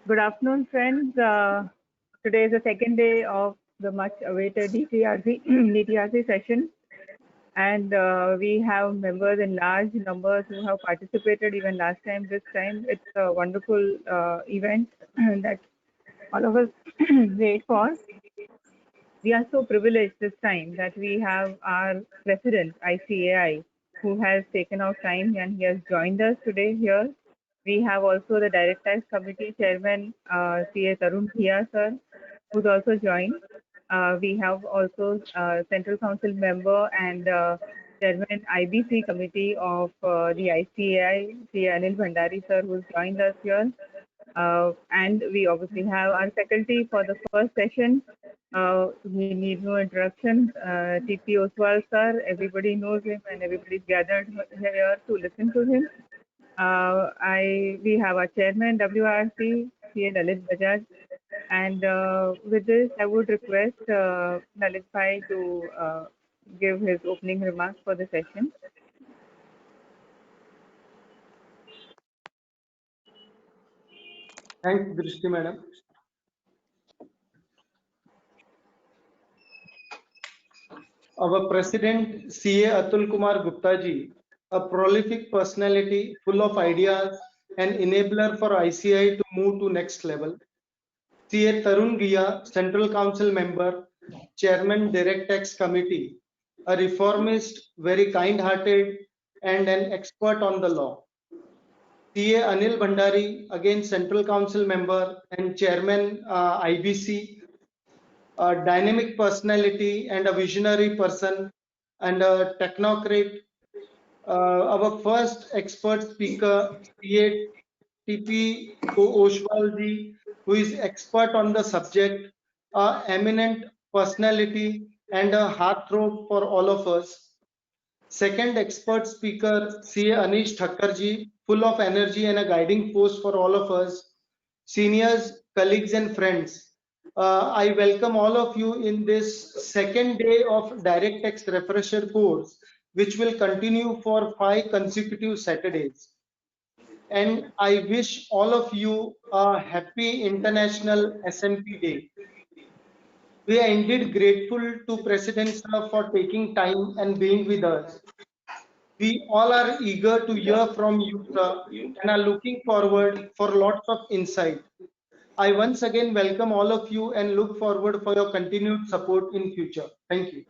Good afternoon, friends. Today is the second day of the much-awaited DTRC session, and we have members in large numbers who have participated even last time. This time, it's a wonderful event that all of us wait for. We are so privileged this time that we have our president, ICAI, who has taken out time and he has joined us today here. We have also the Direct Tax Committee Chairman, CA Tarun Bhiya sir, who's also joined. We have also Central Council member and Chairman IBC Committee of the ICAI, CA Anil Bhandari sir, who's joined us here. And we obviously have our faculty for the first session. We need no introduction. TP Oswal sir, everybody knows him and everybody's gathered here to listen to him. We have our chairman, WRC, CA Lalit Bajaj. And with this, I would request Lalit Bhai to give his opening remarks for the session. Thanks, Drishti madam. Our president, CA Atul Kumar Gupta ji, a prolific personality full of ideas and enabler for ICAI to move to next level. CA Tarun Bhiya, Central Council member, Chairman Direct Tax Committee, a reformist, very kind-hearted and an expert on the law. CA Anil Bhandari, again Central Council member and Chairman IBC, a dynamic personality and a visionary person and a technocrat. Our first expert speaker, CA TP Oswalji, who is expert on the subject, a eminent personality and a heartthrob for all of us. Second expert speaker, CA Anish Thakkarji, full of energy and a guiding force for all of us. Seniors, colleagues and friends, I welcome all of you in this second day of Direct Tax Refresher course, which will continue for 5 consecutive Saturdays. And I wish all of you a happy International SMP Day. We are indeed grateful to President Sir for taking time and being with us. We all are eager to hear from you, sir, and are looking forward for lots of insight. I once again welcome all of you and look forward for your continued support in future. Thank you.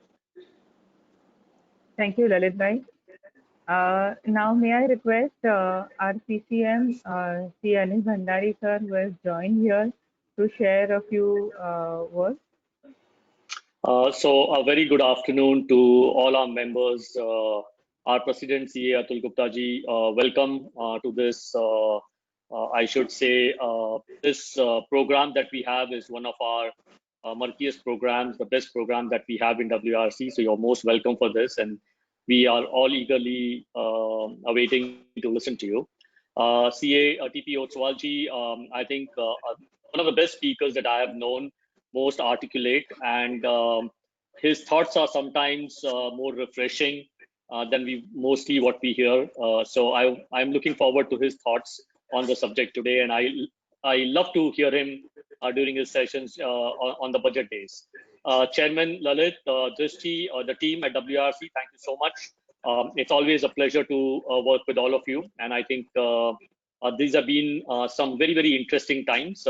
Thank you, Lalit Bhai. Now, may I request our CCM, C. Anil Bhandari sir, who has joined here, to share a few words. So a very good afternoon to all our members. Our President CA Atul Gupta ji, welcome to this. I should say this program that we have is one of our murkiest programs, the best program that we have in WRC. So you're most welcome for this, and we are all eagerly awaiting to listen to you. CA TP Oswal ji, I think one of the best speakers that I have known, most articulate, and his thoughts are sometimes more refreshing than mostly what we hear. So I'm looking forward to his thoughts on the subject today, and I love to hear him during his sessions on the budget days. Chairman Lalit, Drishti, the team at WRC, thank you so much. It's always a pleasure to work with all of you, and I think these have been some very, very interesting times.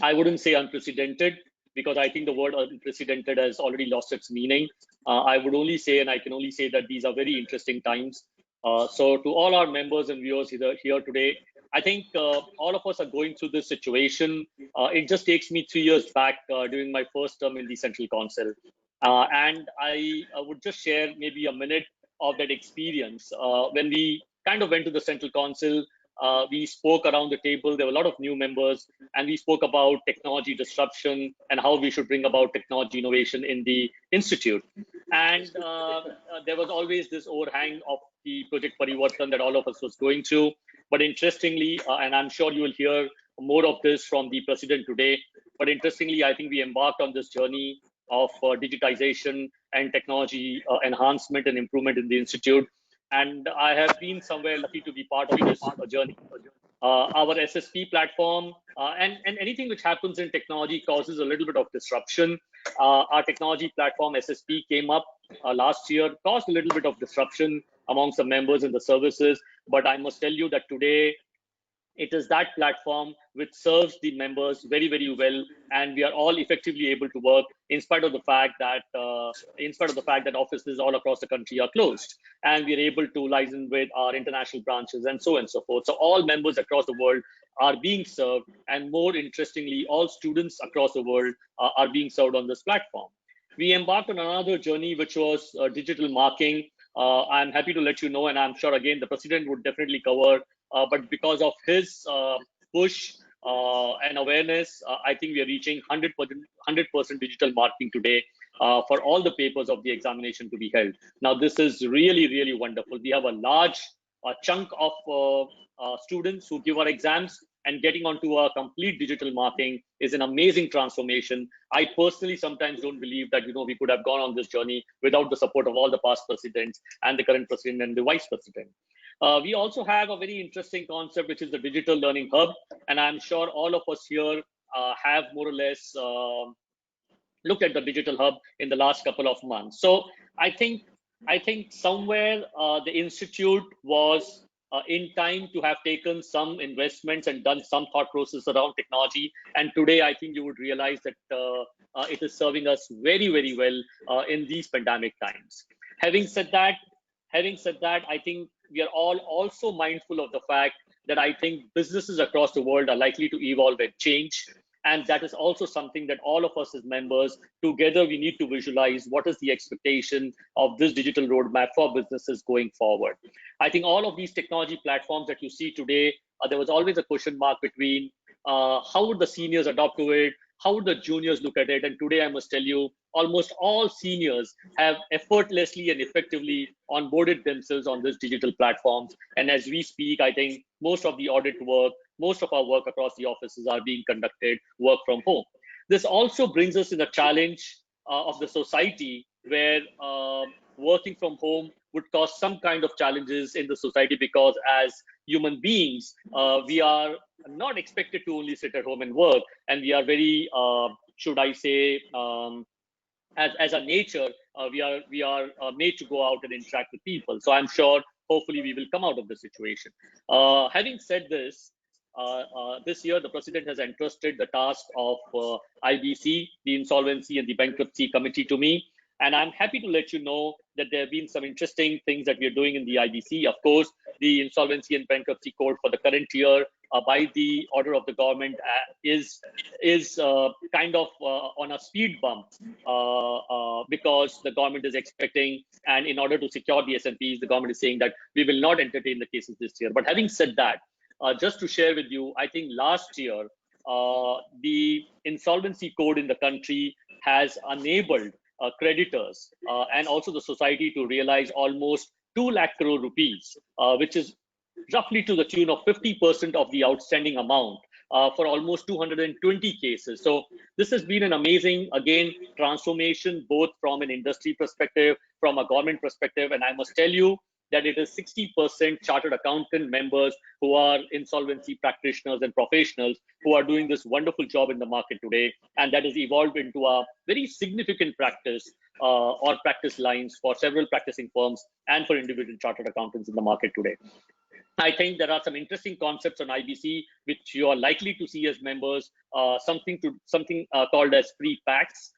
I wouldn't say unprecedented, because I think the word unprecedented has already lost its meaning. I would only say, and I can only say, that these are very interesting times. So to all our members and viewers here today, I think all of us are going through this situation. It just takes me 3 years back during my first term in the Central Council. And I would just share maybe a minute of that experience. When we kind of went to the Central Council, we spoke around the table. There were a lot of new members, and we spoke about technology disruption and how we should bring about technology innovation in the institute. And there was always this overhang of the Project Parivartan that all of us was going through. But interestingly, and I'm sure you will hear more of this from the president today, but interestingly, I think we embarked on this journey of digitization and technology enhancement and improvement in the institute. And I have been somewhere lucky to be part of this journey. Our SSP platform And anything which happens in technology causes a little bit of disruption. Our technology platform SSP came up last year, caused a little bit of disruption amongst the members and the services. But I must tell you that today it is that platform which serves the members very, very well, and we are all effectively able to work in spite of the fact that offices all across the country are closed, and we are able to liaise with our international branches and so on and so forth. So all members across the world are being served, and more interestingly, all students across the world are being served on this platform. We embarked on another journey, which was digital marking. I'm happy to let you know, and I'm sure again the president would definitely cover. But because of his push and awareness, I think we are reaching 100% digital marking today for all the papers of the examination to be held. Now, this is really, really wonderful. We have a large chunk of students who give our exams, and getting onto a complete digital marking is an amazing transformation. I personally sometimes don't believe that we could have gone on this journey without the support of all the past presidents and the current president and the vice president. We also have a very interesting concept, which is the digital learning hub, and I'm sure all of us here have more or less looked at the digital hub in the last couple of months. So I think somewhere the institute was in time to have taken some investments and done some thought process around technology. And today, I think you would realize that it is serving us very, very well in these pandemic times. Having said that, I think we are all also mindful of the fact that I think businesses across the world are likely to evolve and change. And that is also something that all of us as members together, we need to visualize what is the expectation of this digital roadmap for businesses going forward. I think all of these technology platforms that you see today, there was always a question mark between how would the seniors adopt to it, how would the juniors look at it? And today I must tell you, almost all seniors have effortlessly and effectively onboarded themselves on these digital platforms. And as we speak, I think most of the audit work, most of our work across the offices are being conducted work from home. This also brings us in a challenge of the society where working from home would cause some kind of challenges in the society, because as human beings, we are not expected to only sit at home and work, and we are very, should I say, as a nature, we are made to go out and interact with people. So I'm sure, hopefully, we will come out of the situation. Having said this, this year, the president has entrusted the task of IBC, the Insolvency and the Bankruptcy Committee, to me. And I'm happy to let you know that there have been some interesting things that we are doing in the IBC. Of course, the Insolvency and Bankruptcy Code for the current year, by the order of the government, is kind of on a speed bump because the government is expecting, and in order to secure the SNPs, the government is saying that we will not entertain the cases this year. But having said that, just to share with you, I think last year, the insolvency code in the country has enabled creditors and also the society to realize almost 2 lakh crore rupees, which is roughly to the tune of 50% of the outstanding amount for almost 220 cases. So this has been an amazing, again, transformation, both from an industry perspective, from a government perspective. And I must tell you that it is 60% chartered accountant members who are insolvency practitioners and professionals who are doing this wonderful job in the market today. And that has evolved into a very significant practice or practice lines for several practicing firms and for individual chartered accountants in the market today. I think there are some interesting concepts on IBC which you are likely to see as members, something called as pre-PACs,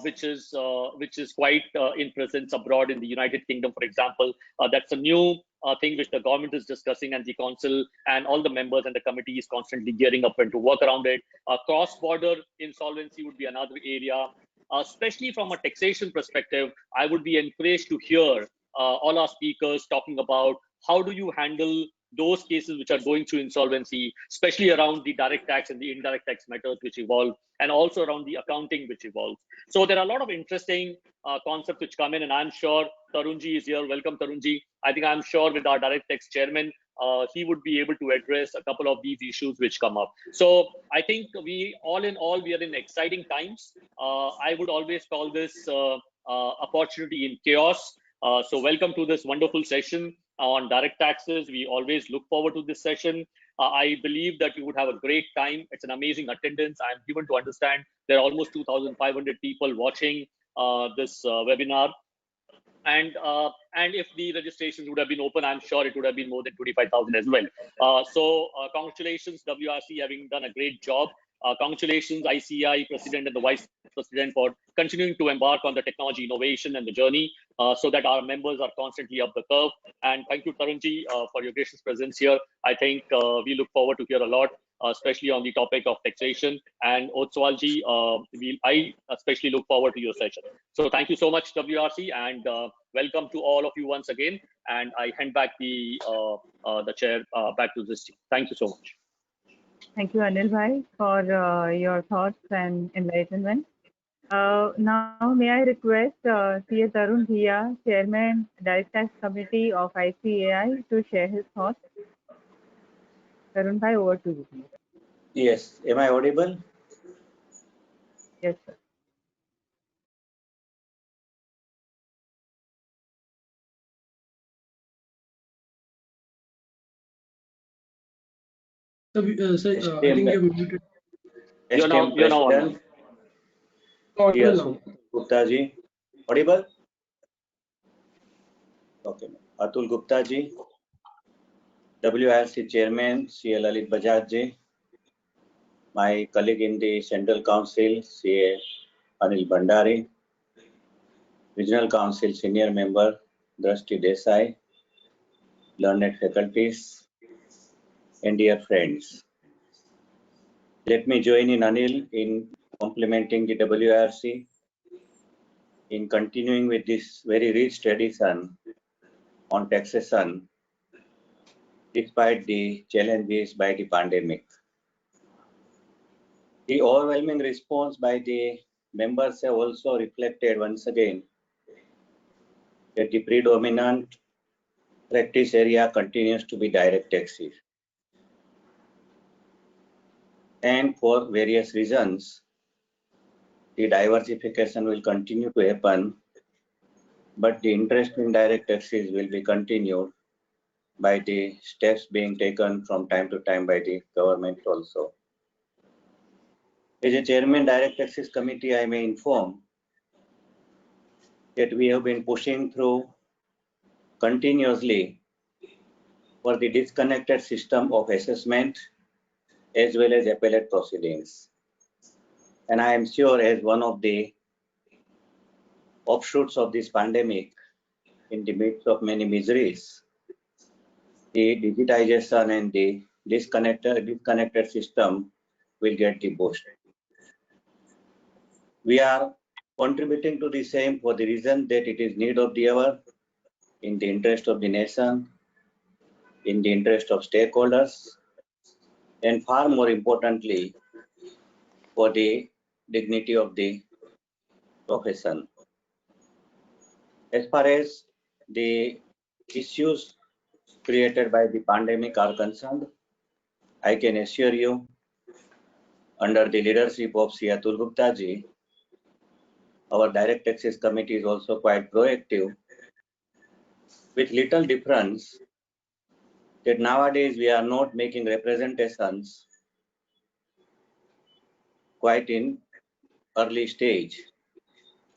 which is quite in presence abroad in the United Kingdom, for example. That's a new thing which the government is discussing, and the council and all the members and the committee is constantly gearing up and to work around it. Cross-border insolvency would be another area. Especially from a taxation perspective, I would be encouraged to hear all our speakers talking about how do you handle those cases which are going through insolvency, especially around the direct tax and the indirect tax matters which evolve, and also around the accounting which evolves. So there are a lot of interesting concepts which come in, and I'm sure Tarunji is here. Welcome, Tarunji. I think I'm sure with our direct tax chairman, he would be able to address a couple of these issues which come up. So I think all in all, we are in exciting times. I would always call this opportunity in chaos. So welcome to this wonderful session on direct taxes. We always look forward to this session. I believe that you would have a great time. It's an amazing attendance. I'm given to understand there are almost 2,500 people watching this webinar. And if the registrations would have been open, I'm sure it would have been more than 25,000 as well. So congratulations, WRC, having done a great job. Congratulations, ICAI President and the Vice President, for continuing to embark on the technology innovation and the journey so that our members are constantly up the curve. And thank you, Tarunji, for your gracious presence here. I think we look forward to hear a lot, especially on the topic of taxation. And Otswalji, I especially look forward to your session. So thank you so much, WRC, and welcome to all of you once again. And I hand back the chair back to this team. Thank you so much. Thank you, Anil Bhai, for your thoughts and enlightenment. Now, may I request CA Tarun Bhiya, Chairman, Direct Tax Committee of ICAI, to share his thoughts. Tarun Bhai, over to you. Yes. Am I audible? Yes, sir. So, I think you're muted. You're now President, Audible Yes, now. Gupta ji. Audible? Okay. Atul Gupta ji, WRC Chairman, CA Lalit Bajaj ji, my colleague in the Central Council, CA Anil Bhandari, Regional Council Senior Member, Drashti Desai, learned faculties, and dear friends. Let me join in Anil in complimenting the WRC in continuing with this very rich tradition on taxation despite the challenges by the pandemic. The overwhelming response by the members have also reflected once again that the predominant practice area continues to be direct taxes. And for various reasons, the diversification will continue to happen, but the interest in direct taxes will be continued by the steps being taken from time to time by the government also. As a chairman direct taxes committee, I may inform that we have been pushing through continuously for the disconnected system of assessment as well as appellate proceedings. And I am sure as one of the offshoots of this pandemic, in the midst of many miseries, the digitization and the disconnected system will get the boost. We are contributing to the same for the reason that it is need of the hour, in the interest of the nation, in the interest of stakeholders, and far more importantly, for the dignity of the profession. As far as the issues created by the pandemic are concerned, I can assure you, under the leadership of CA Atul Gupta ji, our direct taxes committee is also quite proactive, with little difference that nowadays we are not making representations quite in early stage.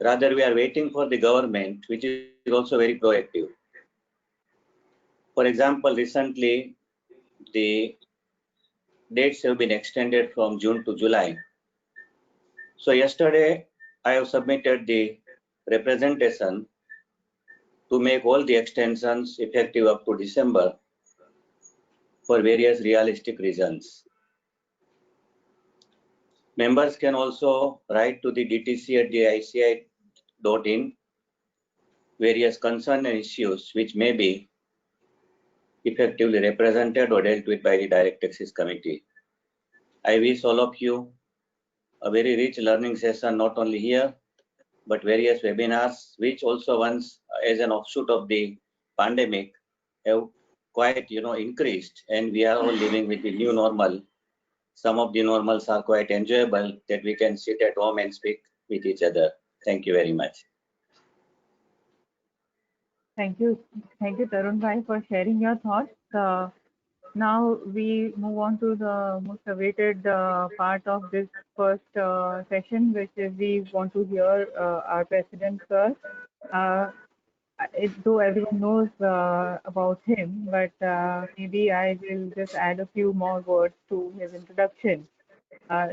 Rather, we are waiting for the government, which is also very proactive. For example, recently, the dates have been extended from June to July. So yesterday, I have submitted the representation to make all the extensions effective up to December for various realistic reasons. Members can also write to the dtc@ici.in various concerns and issues which may be effectively represented or dealt with by the Direct Taxes Committee. I wish all of you a very rich learning session, not only here, but various webinars, which also once as an offshoot of the pandemic have quite increased, and we are all living with the new normal. Some of the normals are quite enjoyable, that we can sit at home and speak with each other. Thank you very much. Thank you, Tarun Bhai, for sharing your thoughts. Now we move on to the most awaited part of this first session, which is we want to hear our president, sir. Uh, though everyone knows about him, but maybe I will just add a few more words to his introduction.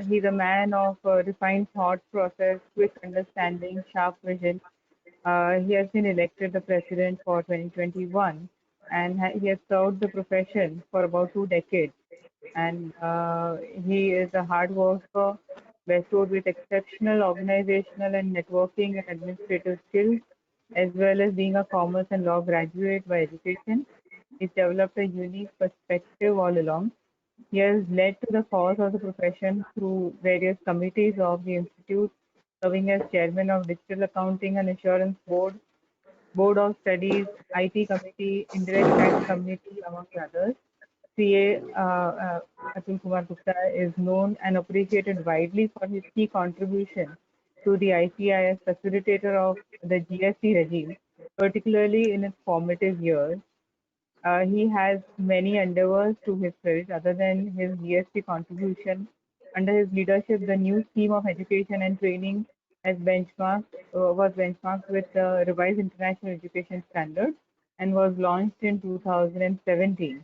He's a man of refined thought process, quick understanding, sharp vision. He has been elected the president for 2021, and he has served the profession for about 2 decades. And he is a hard worker, bestowed with exceptional organizational and networking and administrative skills, as well as being a commerce and law graduate by education. He's developed a unique perspective all along. He has led to the cause of the profession through various committees of the Institute, serving as chairman of Digital Accounting and Assurance Board, Board of Studies, IT Committee, Indirect Tax Committee, among others. CA Atul Kumar Gupta is known and appreciated widely for his key contribution to the ICAI as facilitator of the GST regime, particularly in its formative years. He has many endeavors to his credit other than his GST contribution. Under his leadership, the new scheme of education and training was benchmarked with the revised international education standards and was launched in 2017.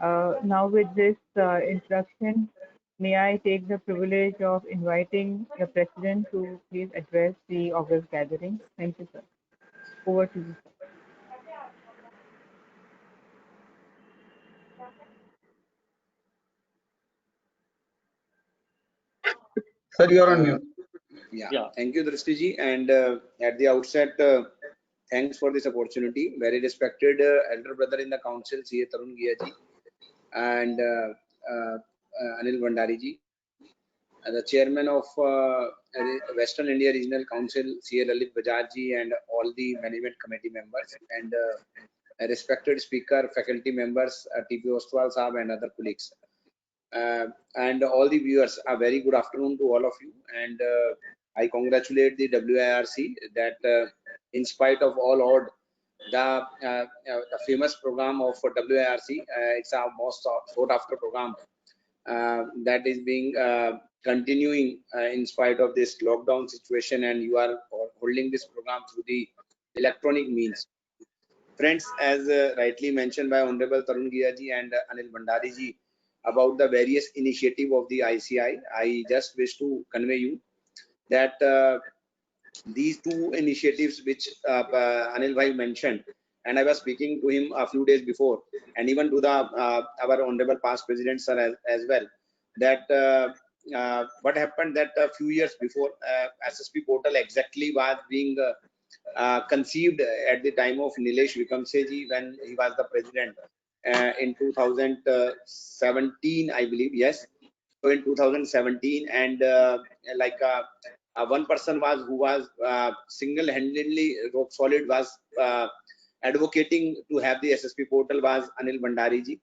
Now, with this introduction, may I take the privilege of inviting the President to please address the August gathering. Thank you, sir. Over to you, sir. Sir, you're on mute. Yeah. Thank you, Dristiji. And at the outset, thanks for this opportunity. Very respected elder brother in the council, CA Tarun Giaji, and Anil Bhandari ji, the chairman of Western India Regional Council, CA Lalit Bajaj ji, and all the management committee members, and a respected speaker, faculty members, TP Ostwal Saab, and other colleagues. And all the viewers, a very good afternoon to all of you. And I congratulate the WIRC that in spite of all odds, the famous program of WIRC, it's our most sought after program that is being continuing in spite of this lockdown situation, and you are holding this program through the electronic means. Friends, as rightly mentioned by Honorable Tarun Giaji and Anil Bhandari ji about the various initiative of the ICAI, I just wish to convey you that these two initiatives which Anil Bhai mentioned, and I was speaking to him a few days before, and even to the our Honorable past President sir as well, that what happened that a few years before SSP portal exactly was being conceived at the time of Nilesh Vikamseji when he was the president in 2017, I believe. Yes, so in 2017, and like one person was who was single-handedly rock solid was advocating to have the SSP portal was Anil Bhandari ji,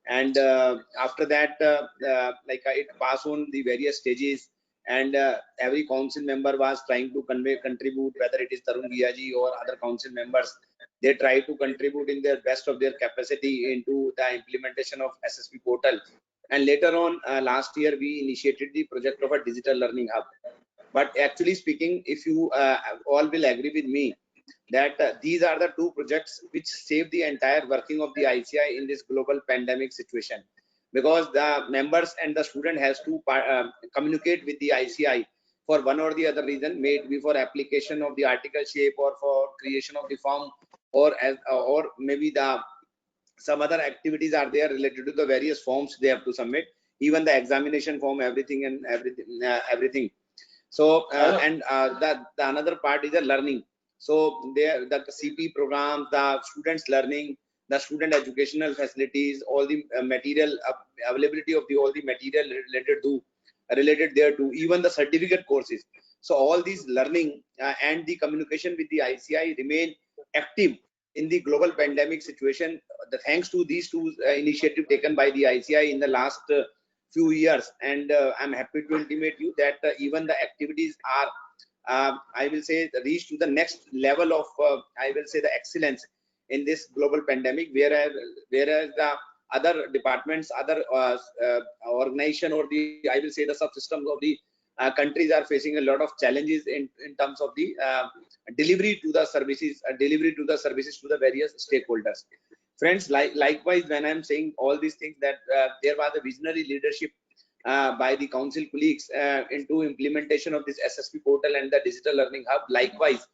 and after that it passed on the various stages, and every council member was trying to contribute, whether it is Tarun Giaji or other council members. They try to contribute in their best of their capacity into the implementation of SSP portal. And later on, last year, we initiated the project of a digital learning hub. But actually speaking, if you all will agree with me, that these are the two projects which save the entire working of the ICAI in this global pandemic situation, because the members and the student has to communicate with the ICAI for one or the other reason, may it be for application of the article shape or for creation of the form, or maybe the some other activities are there related to the various forms they have to submit, even the examination form, everything and everything. So and the another part is the learning. So there the CP programs, the students learning, the student educational facilities, all the material availability of the all the material related there to even the certificate courses. So all these learning and the communication with the ICAI remain active in the global pandemic situation, thanks to these two initiatives taken by the ICAI in the last few years. And I'm happy to intimate you that even the activities are I will say, reach to the next level of, I will say, the excellence in this global pandemic, whereas the other departments, other organization, or the, I will say, the subsystems of the countries are facing a lot of challenges in terms of the delivery to the services, to the various stakeholders. Friends, likewise, when I'm saying all these things, that there was a visionary leadership by the council colleagues into implementation of this SSP portal and the digital learning hub. Likewise,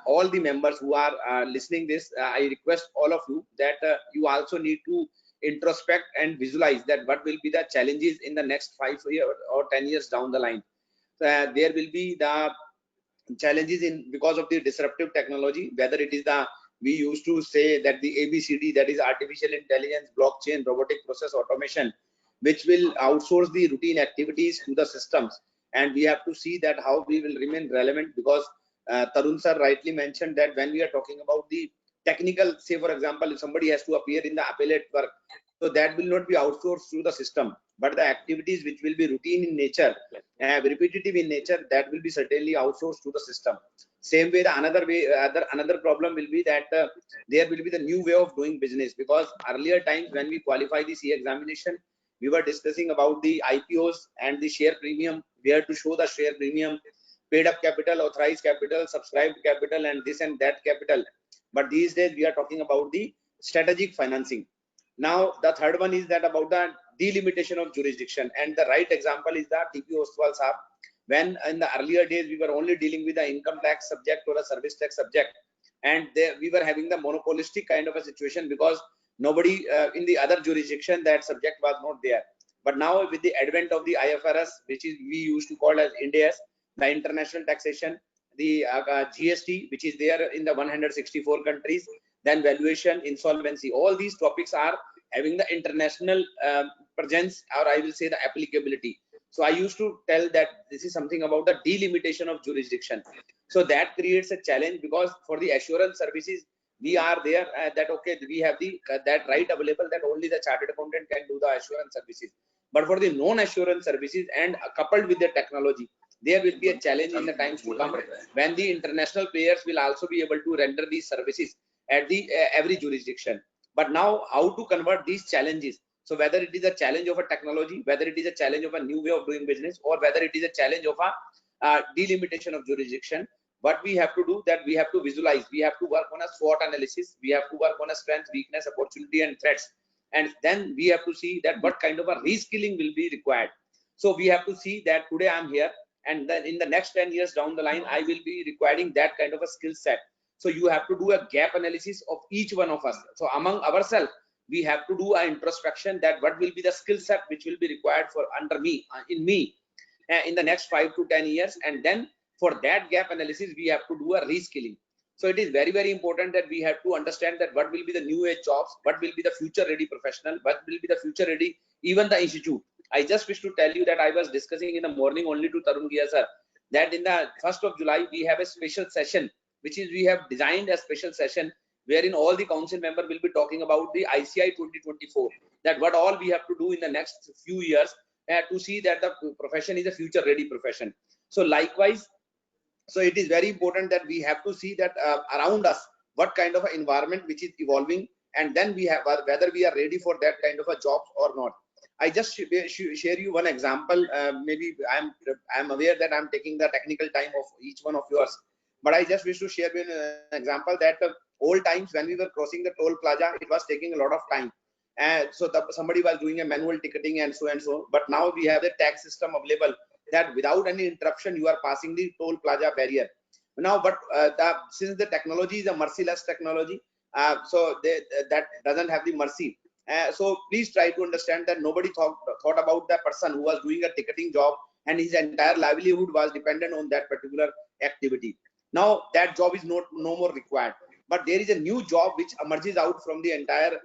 all the members who are listening this, I request all of you that you also need to introspect and visualize that what will be the challenges in the next 5 years or 10 years down the line. There will be the challenges because of the disruptive technology, whether it is we used to say that the ABCD, that is artificial intelligence, blockchain, robotic process automation, which will outsource the routine activities to the systems. And we have to see that how we will remain relevant, because Tarun sir rightly mentioned that when we are talking about the technical, say for example, if somebody has to appear in the appellate work, so that will not be outsourced through the system, but the activities which will be routine in nature, repetitive in nature, that will be certainly outsourced to the system. Same way, another problem will be that there will be the new way of doing business, because earlier times when we qualify the CA examination, we were discussing about the IPOs and the share premium, where to show the share premium, paid up capital, authorized capital, subscribed capital, and this and that capital. But these days we are talking about the strategic financing. Now the third one is that about the delimitation of jurisdiction, and the right example is the TP Ostwal Sahab. When in the earlier days we were only dealing with the income tax subject or a service tax subject, and we were having the monopolistic kind of a situation, because nobody in the other jurisdiction that subject was not there. But now with the advent of the IFRS, which is we used to call as Ind AS, the international taxation, the GST, which is there in the 164 countries, then valuation, insolvency, all these topics are having the international presence, or I will say the applicability. So I used to tell that this is something about the delimitation of jurisdiction. So that creates a challenge, because for the assurance services, we are there that okay, we have the that right available, that only the chartered accountant can do the assurance services. But for the non-assurance services, and coupled with the technology, there will be a challenge in the times to come, when the international players will also be able to render these services at the every jurisdiction. But now, how to convert these challenges? So whether it is a challenge of a technology, whether it is a challenge of a new way of doing business, or whether it is a challenge of a delimitation of jurisdiction, what we have to do, that we have to visualize, we have to work on a SWOT analysis, we have to work on a strength, weakness, opportunity, and threats, and then we have to see that what kind of a reskilling will be required. So we have to see that today I'm here, and then in the next 10 years down the line, I will be requiring that kind of a skill set. So you have to do a gap analysis of each one of us. So among ourselves, we have to do an introspection, that what will be the skill set which will be required for under me, in the next 5 to 10 years. And then for that gap analysis, we have to do a reskilling. So it is very, very important that we have to understand that what will be the new age jobs, what will be the future ready professional, what will be the future ready, even the institute. I just wish to tell you that I was discussing in the morning only to Tarun Ghia sir, that in the 1st of July, we have a special session, which is we have designed a special session wherein all the council member will be talking about the ICI 2024, that what all we have to do in the next few years to see that the profession is a future ready profession. So likewise, so it is very important that we have to see that around us, what kind of an environment which is evolving, and then we have whether we are ready for that kind of a job or not. I just share you one example. Maybe I'm aware that I'm taking the technical time of each one of yours, but I just wish to share with an example that old times when we were crossing the toll plaza, it was taking a lot of time, and so somebody was doing a manual ticketing and so and so. But now we have the tag system available, that without any interruption you are passing the toll plaza barrier now. But since the technology is a merciless technology, so that doesn't have the mercy. So please try to understand that nobody thought about the person who was doing a ticketing job, and his entire livelihood was dependent on that particular activity. Now that job is no more required, but there is a new job which emerges out from the entire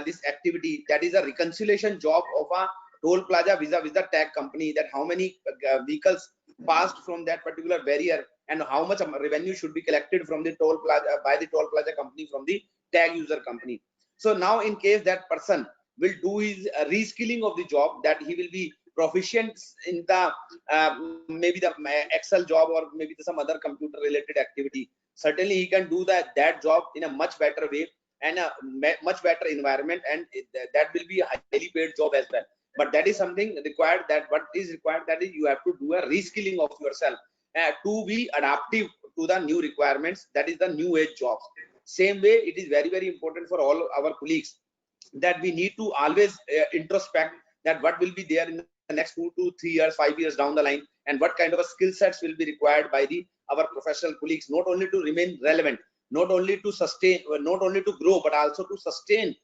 this activity, that is a reconciliation job of a toll plaza vis-a-vis the tag company, that how many vehicles passed from that particular barrier, and how much revenue should be collected from the toll plaza by the toll plaza company from the tag user company. So now in case that person will do his reskilling of the job, that he will be proficient in the maybe the Excel job or maybe some other computer related activity, certainly he can do that job in a much better way and a much better environment, and that will be a highly paid job as well. But that is something required, that what is required, that is you have to do a reskilling of yourself to be adaptive to the new requirements, that is the new age jobs. Same way, it is very important for all our colleagues that we need to always introspect that what will be there in the next 2 to 3 years, 5 years down the line, and what kind of a skill sets will be required by our professional colleagues, not only to remain relevant, not only to sustain, not only to grow, but also to sustain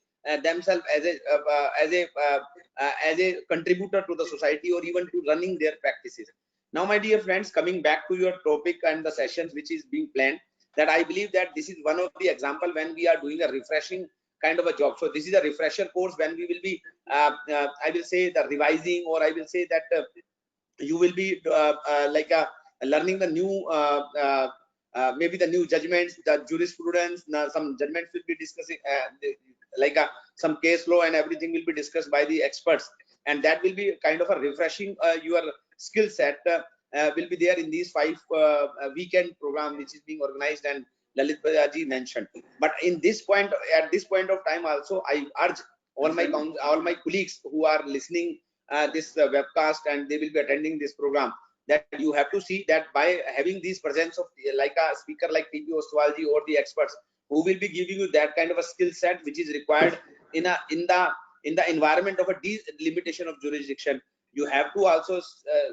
themselves as a contributor to the society, or even to running their practices. Now, my dear friends, coming back to your topic and the sessions which is being planned, that I believe that this is one of the example when we are doing a refreshing kind of a job. So this is a refresher course when we will be I will say the revising, or I will say that you will be learning the new maybe the new judgments, the jurisprudence, some judgments will be discussing some case law, and everything will be discussed by the experts, and that will be kind of a refreshing your skill set will be there in these 5 weekend program which is being organized and Lalit ji mentioned. But in this point, at this point of time also, I urge all my colleagues who are listening this webcast and they will be attending this program, that you have to see that by having this presence of like a speaker like TP Ostwal ji or the experts who will be giving you that kind of a skill set which is required in the environment of a delimitation of jurisdiction, you have to also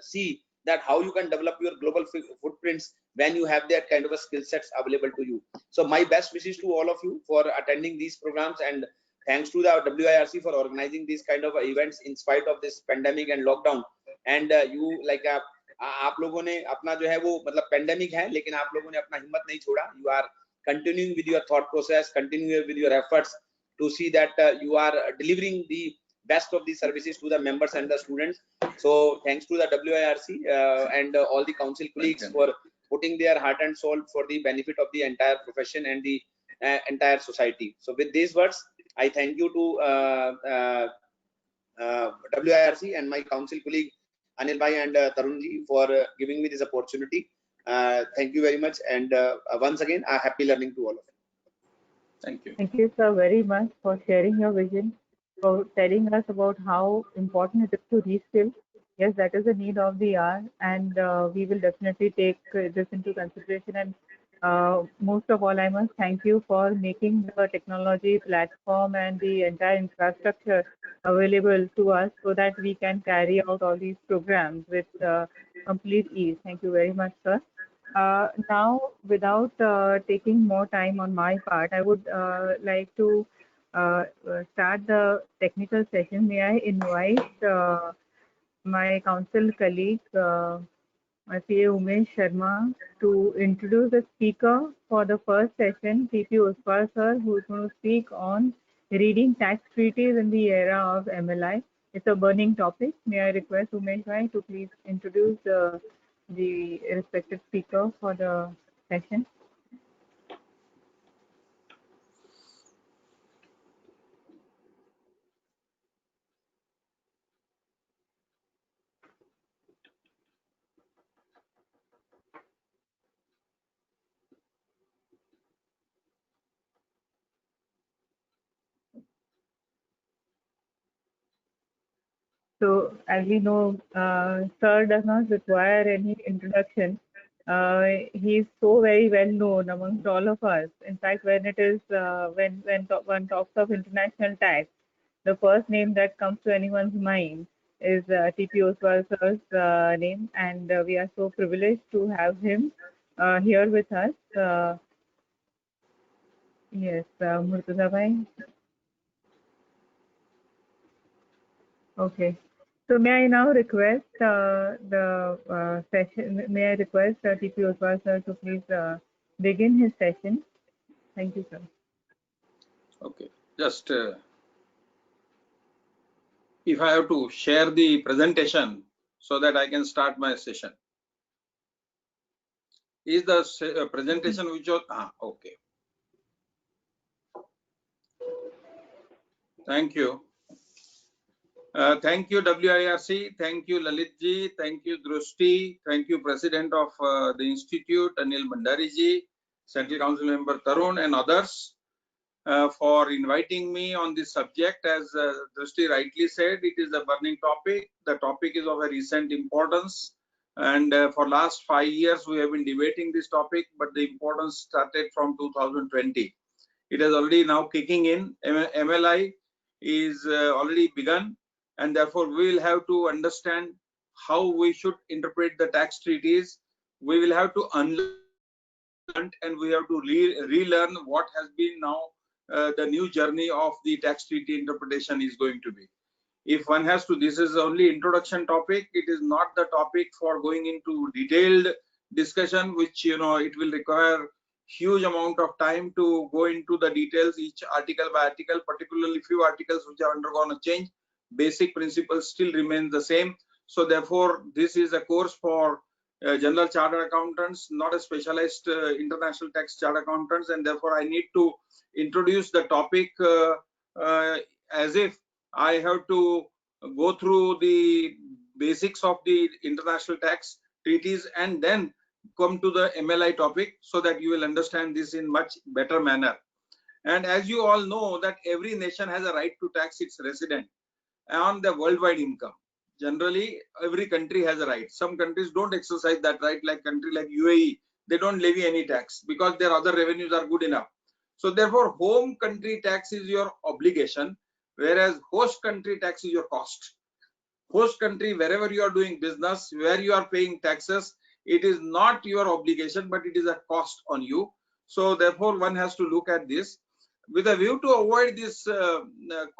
see that how you can develop your global footprints when you have that kind of a skill sets available to you. So my best wishes to all of you for attending these programs, and thanks to the WIRC for organizing these kind of events in spite of this pandemic and lockdown. And you like आप लोगों ने अपना जो है वो मतलब pandemic है, लेकिन आप लोगों ने अपना हिम्मत नहीं छोड़ा. You are continuing with your thought process, continuing with your efforts to see that you are delivering the best of the services to the members and the students. So thanks to the WIRC and all the council colleagues for putting their heart and soul for the benefit of the entire profession and the entire society. So with these words, I thank you to WIRC and my council colleague Anil Bhai and Tarun ji for giving me this opportunity. Thank you very much, and once again, a happy learning to all of you. Thank you. Thank you, sir, very much for sharing your vision, for telling us about how important it is to reskill. Yes, that is the need of the hour, and we will definitely take this into consideration. And most of all, I must thank you for making the technology platform and the entire infrastructure available to us so that we can carry out all these programs with complete ease. Thank you very much, sir. Now, without taking more time on my part, I would like to start the technical session. May I invite my council colleague, CA Umesh Sharma, to introduce the speaker for the first session, TP Ostwal sir, who is going to speak on reading tax treaties in the era of MLI. It's a burning topic. May I request Umesh bhai to please introduce the respected speaker for the session. So, as we know, sir does not require any introduction. He is so very well known amongst all of us. In fact, when it is when one talks of international tax, the first name that comes to anyone's mind is TP Ostwal sir's name, and we are so privileged to have him here with us. Yes, Murtuza bhai. Okay. So may I now request the session? May I request TP Ostwal sir to please begin his session? Thank you, sir. Okay. Just if I have to share the presentation so that I can start my session. Is the presentation which was okay. Thank you. Thank you, WIRC. Thank you, Lalitji. Thank you, Drushti. Thank you, President of the Institute, Anil Bhandariji, Central Council Member Tarun, and others for inviting me on this subject. As Drushti rightly said, it is a burning topic. The topic is of a recent importance. And for last 5 years, we have been debating this topic, but the importance started from 2020. It has already now kicking in. MLI is already begun, and therefore we will have to understand how we should interpret the tax treaties. We will have to unlearn and we have to relearn what has been now the new journey of the tax treaty interpretation is going to be. If one has to, this is only introduction topic. It is not the topic for going into detailed discussion, which it will require huge amount of time to go into the details each article by article, particularly few articles which have undergone a change. Basic principles still remain the same. So therefore, this is a course for general chartered accountants, not a specialized international tax chartered accountants, and therefore I need to introduce the topic as if I have to go through the basics of the international tax treaties and then come to the MLI topic, so that you will understand this in much better manner. And as you all know that every nation has a right to tax its resident on the worldwide income. Generally, every country has a right. Some countries don't exercise that right, like country like UAE, they don't levy any tax because their other revenues are good enough. So therefore, home country tax is your obligation, whereas host country tax is your cost. Host country, wherever you are doing business, where you are paying taxes, it is not your obligation, but it is a cost on you. So therefore, one has to look at this with a view to avoid this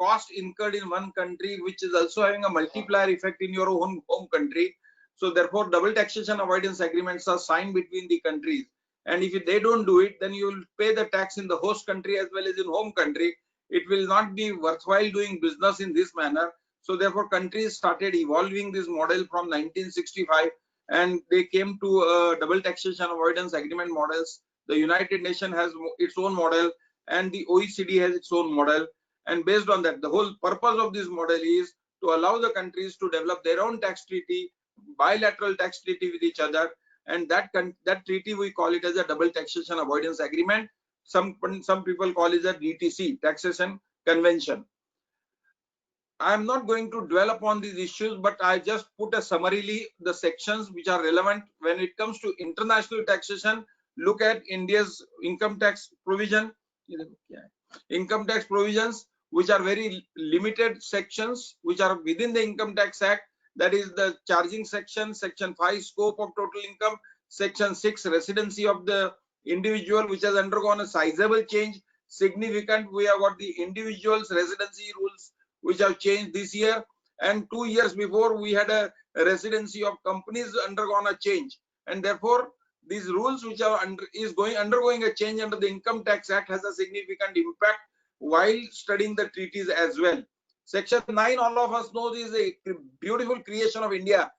cost incurred in one country, which is also having a multiplier effect in your own home country. So therefore, double taxation avoidance agreements are signed between the countries. And if they don't do it, then you will pay the tax in the host country as well as in home country. It will not be worthwhile doing business in this manner. So therefore, countries started evolving this model from 1965, and they came to double taxation avoidance agreement models. The United Nations has its own model, and the OECD has its own model. And based on that, the whole purpose of this model is to allow the countries to develop their own tax treaty, bilateral tax treaty with each other. And that treaty, we call it as a double taxation avoidance agreement. Some people call it a DTC, taxation convention. I am not going to dwell upon these issues, but I just put a summarily the sections which are relevant when it comes to international taxation. Look at India's income tax provision, income tax provisions, which are very limited sections, which are within the Income Tax Act. That is the charging section, section 5, scope of total income, section 6, residency of the individual, which has undergone a sizable change, significant. We have got the individual's residency rules, which have changed this year, and 2 years before we had a residency of companies undergone a change, and therefore these rules which are undergoing a change under the Income Tax Act has a significant impact while studying the treaties as well. Section 9, all of us know, this is a beautiful creation of India.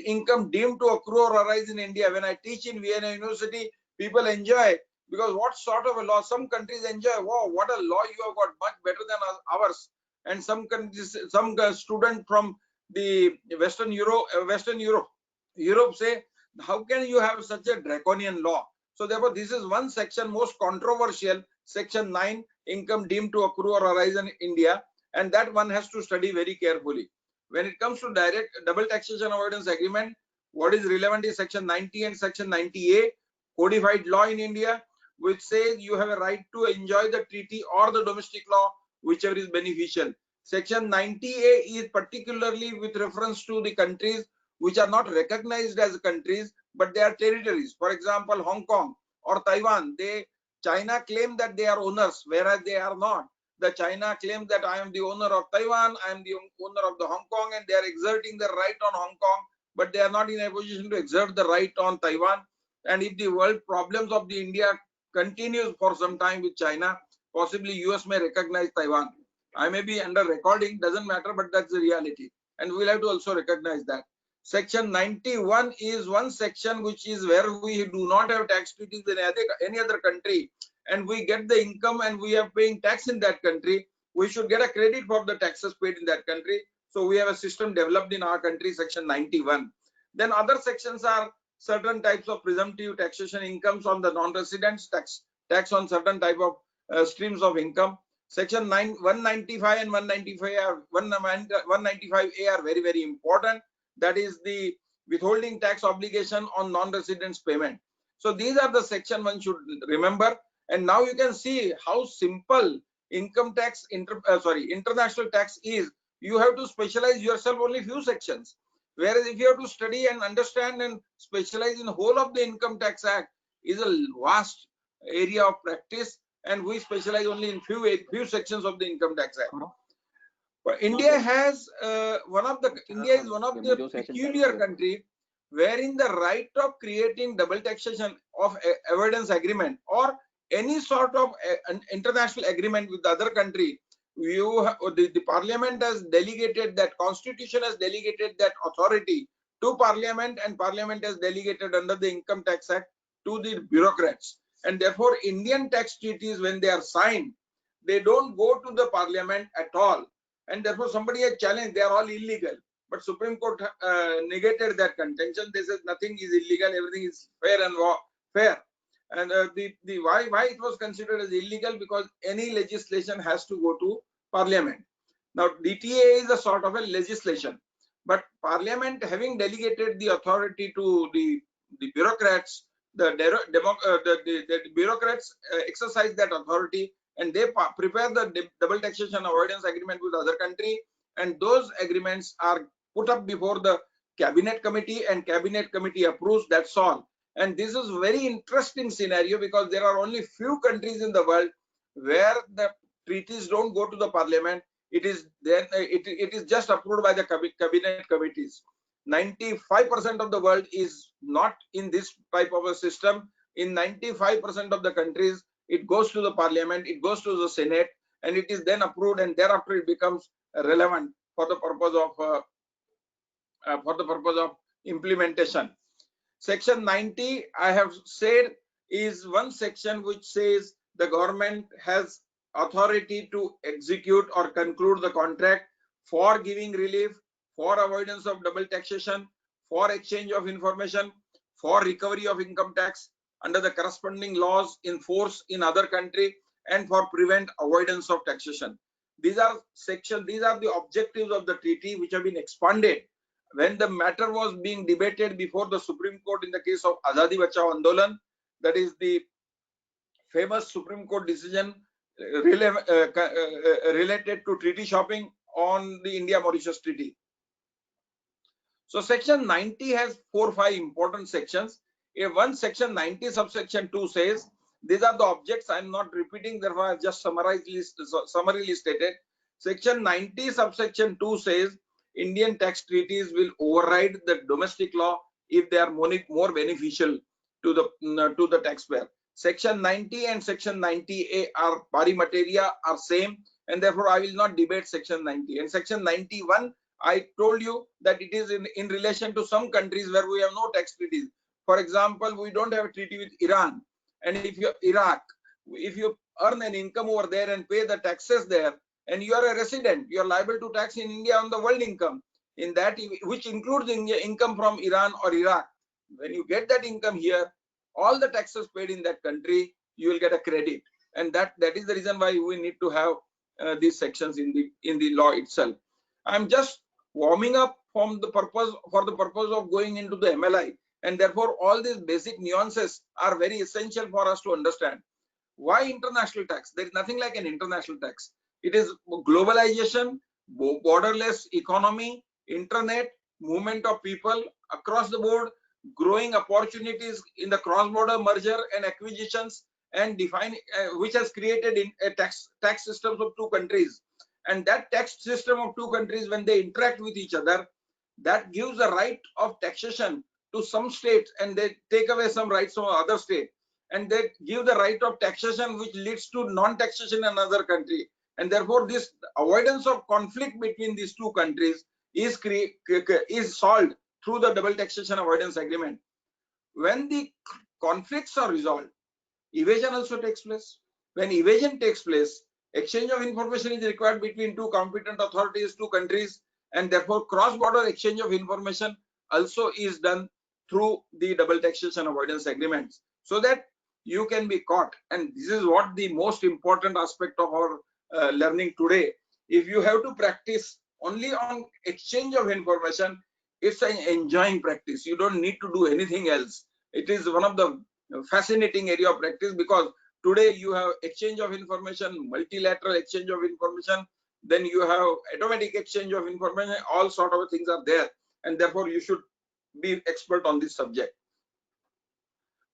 Income deemed to accrue or arise in India. When I teach in Vienna University, people enjoy, because what sort of a law? Some countries enjoy, wow, what a law you have got, much better than ours. And some countries, some student from the Western Europe say, how can you have such a draconian law? So therefore, this is one section most controversial, section 9, income deemed to accrue or arise in India, and that one has to study very carefully. When it comes to direct double taxation avoidance agreement, what is relevant is section 90 and section 90A, codified law in India, which says you have a right to enjoy the treaty or the domestic law, whichever is beneficial. Section 90A is particularly with reference to the countries which are not recognized as countries, but they are territories. For example, Hong Kong or Taiwan, China claim that they are owners, whereas they are not. The China claims that I am the owner of Taiwan, I am the owner of the Hong Kong, and they are exerting the right on Hong Kong, but they are not in a position to exert the right on Taiwan. And if the world problems of the India continues for some time with China, possibly US may recognize Taiwan. I may be under recording, doesn't matter, but that's the reality. And we'll have to also recognize that. Section 91 is one section which is where we do not have tax treaties in any other country, and we get the income and we are paying tax in that country. We should get a credit for the taxes paid in that country. So we have a system developed in our country, section 91. Then other sections are certain types of presumptive taxation incomes on the non-residents, tax on certain type of streams of income. Section 195 and 195A are very, very important. That is the withholding tax obligation on non-residents payment. So these are the section one should remember. And now you can see how simple income tax, international tax is. You have to specialize yourself only few sections. Whereas if you have to study and understand and specialize in whole of the Income Tax Act, is a vast area of practice, and we specialize only in few sections of the Income Tax Act. But India has India is one of the peculiar country wherein the right of creating double taxation of avoidance agreement or any sort of an international agreement with the other country, the parliament has delegated that, constitution has delegated that authority to parliament, and parliament has delegated under the Income Tax Act to the bureaucrats. And therefore Indian tax treaties, when they are signed, they don't go to the parliament at all, and therefore somebody has challenged they are all illegal. But Supreme Court negated that contention. They said nothing is illegal, everything is fair and fair. And why it was considered as illegal? Because any legislation has to go to parliament. Now DTA is a sort of a legislation, but parliament having delegated the authority to the bureaucrats, the bureaucrats exercise that authority, and they prepare the double taxation avoidance agreement with other country, and those agreements are put up before the cabinet committee, and cabinet committee approves. That's all. And this is a very interesting scenario because there are only few countries in the world where the treaties don't go to the parliament. It is then it is just approved by the cabinet committees. 95% of the world is not in this type of a system. In 95% of the countries, it goes to the parliament, it goes to the senate, and it is then approved, and thereafter it becomes relevant for the purpose of implementation. Section 90, I have said, is one section which says the government has authority to execute or conclude the contract for giving relief, for avoidance of double taxation, for exchange of information, for recovery of income tax under the corresponding laws in force in other country, and for prevent avoidance of taxation. These are the objectives of the treaty which have been expanded. When the matter was being debated before the Supreme Court in the case of Azadi Bachao Andolan, that is the famous Supreme Court decision related to treaty shopping on the India-Mauritius Treaty. So section 90 has 4 or 5 important sections. One section 90 subsection 2 says, these are the objects, I am not repeating, therefore I have just summarily stated. Section 90 subsection 2 says, Indian tax treaties will override the domestic law if they are more beneficial to the taxpayer. Section 90 and section 90A are pari materia, are same, and therefore I will not debate section 90. And section 91, I told you that it is in relation to some countries where we have no tax treaties. For example, we don't have a treaty with Iran, and if you earn an income over there and pay the taxes there, and you are a resident, you are liable to tax in India on the world income, in that which includes income from Iran or Iraq. When you get that income here, all the taxes paid in that country, you will get a credit, and that is the reason why we need to have these sections in the law itself. I'm just warming up for the purpose of going into the MLI, and therefore all these basic nuances are very essential for us to understand. Why international tax? There is nothing like an international tax. It is globalization, borderless economy, internet, movement of people across the board, growing opportunities in the cross-border merger and acquisitions, and which has created a tax systems of 2 countries. And that tax system of 2 countries, when they interact with each other, that gives a right of taxation to some states, and they take away some rights from other state, and they give the right of taxation which leads to non-taxation in another country. And therefore this avoidance of conflict between these 2 countries is solved through the double taxation avoidance agreement. When the conflicts are resolved, evasion also takes place. When evasion takes place, exchange of information is required between 2 competent authorities, 2 countries, and therefore cross-border exchange of information also is done through the double taxation avoidance agreements, so that you can be caught. And this is what the most important aspect of our learning today. If you have to practice only on exchange of information, it's an enjoying practice. You don't need to do anything else. It is one of the fascinating area of practice, because today you have exchange of information, multilateral exchange of information, then you have automatic exchange of information, all sort of things are there, and therefore you should be expert on this subject.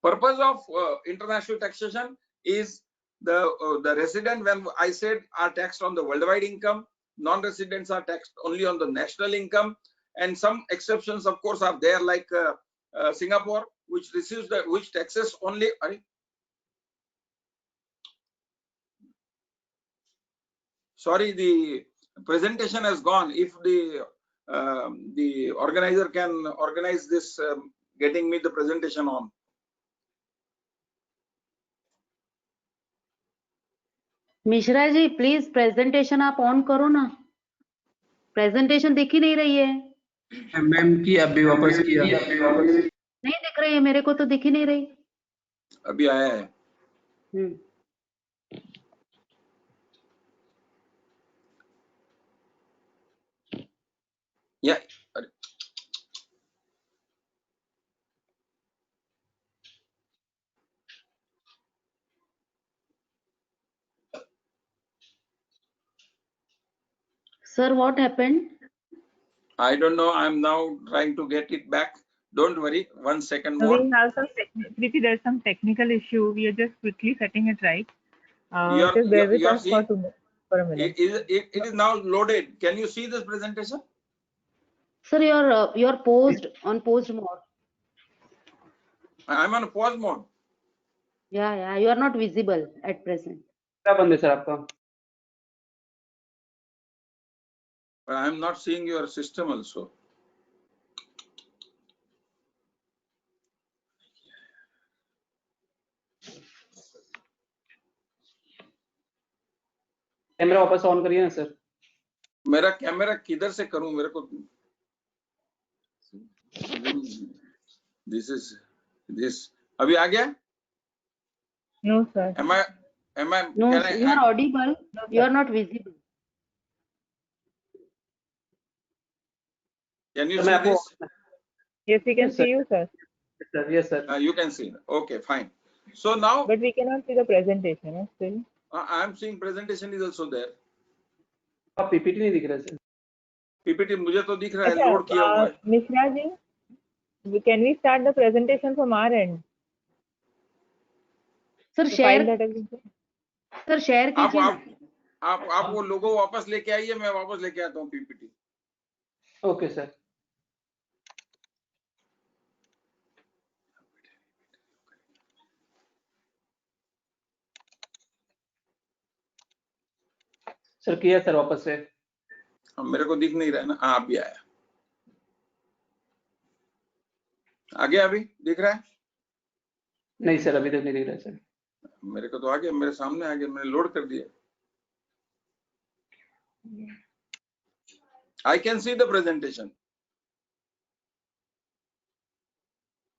Purpose of international taxation is the resident, when I said, are taxed on the worldwide income, non-residents are taxed only on the national income, and some exceptions of course are there, like Singapore, which receives which taxes only. Sorry, the presentation has gone. If the organizer can organize this, getting me the presentation on. Mishra ji please presentation आप on करो ना, presentation दिख ही नहीं रही है। Ma'am की अभी वापस किया, नहीं दिख रही है मेरे को, तो दिख ही नहीं रही। अभी आया है। या Sir, what happened? I don't know. I'm now trying to get it back. Don't worry. 1 second more. We have some Preeti, there's some technical issue. We are just quickly setting it right. Just bear with us for a minute. It is now loaded. Can you see this presentation? Sir, you're paused on paused mode. I'm on pause mode. Yeah, you are not visible at present. क्या बंद है sir आपका? But I'm not seeing your system also. Camera वापस on करिए ना sir. मेरा camera किधर से करूं? मेरे को this अभी आ गया? No sir. Am I? No, you are audible. You are not visible. Can you see this? Yes, we can see you, sir. Yes sir. You can see. Okay, fine. So now, but we cannot see the presentation still. I'm seeing presentation is also there. आप PPT नहीं दिख रहा sir? PPT मुझे तो दिख रहा है, load किया हुआ है। Mishra ji, can we start the presentation from our end? Sir, share. Sir, share कीजिए। आप वो लोगो वापस लेके आइए, मैं वापस लेके आता हूँ पीपीटी। Okay sir. सर किया सर वापस से। मेरे को दिख नहीं रहा है ना। हाँ अभी आया। आ गया? अभी दिख रहा है? नहीं सर अभी तक नहीं दिख रहा है सर। मेरे को तो आ गया, मेरे सामने आ गया, मैंने लोड कर दिया। I can see the presentation.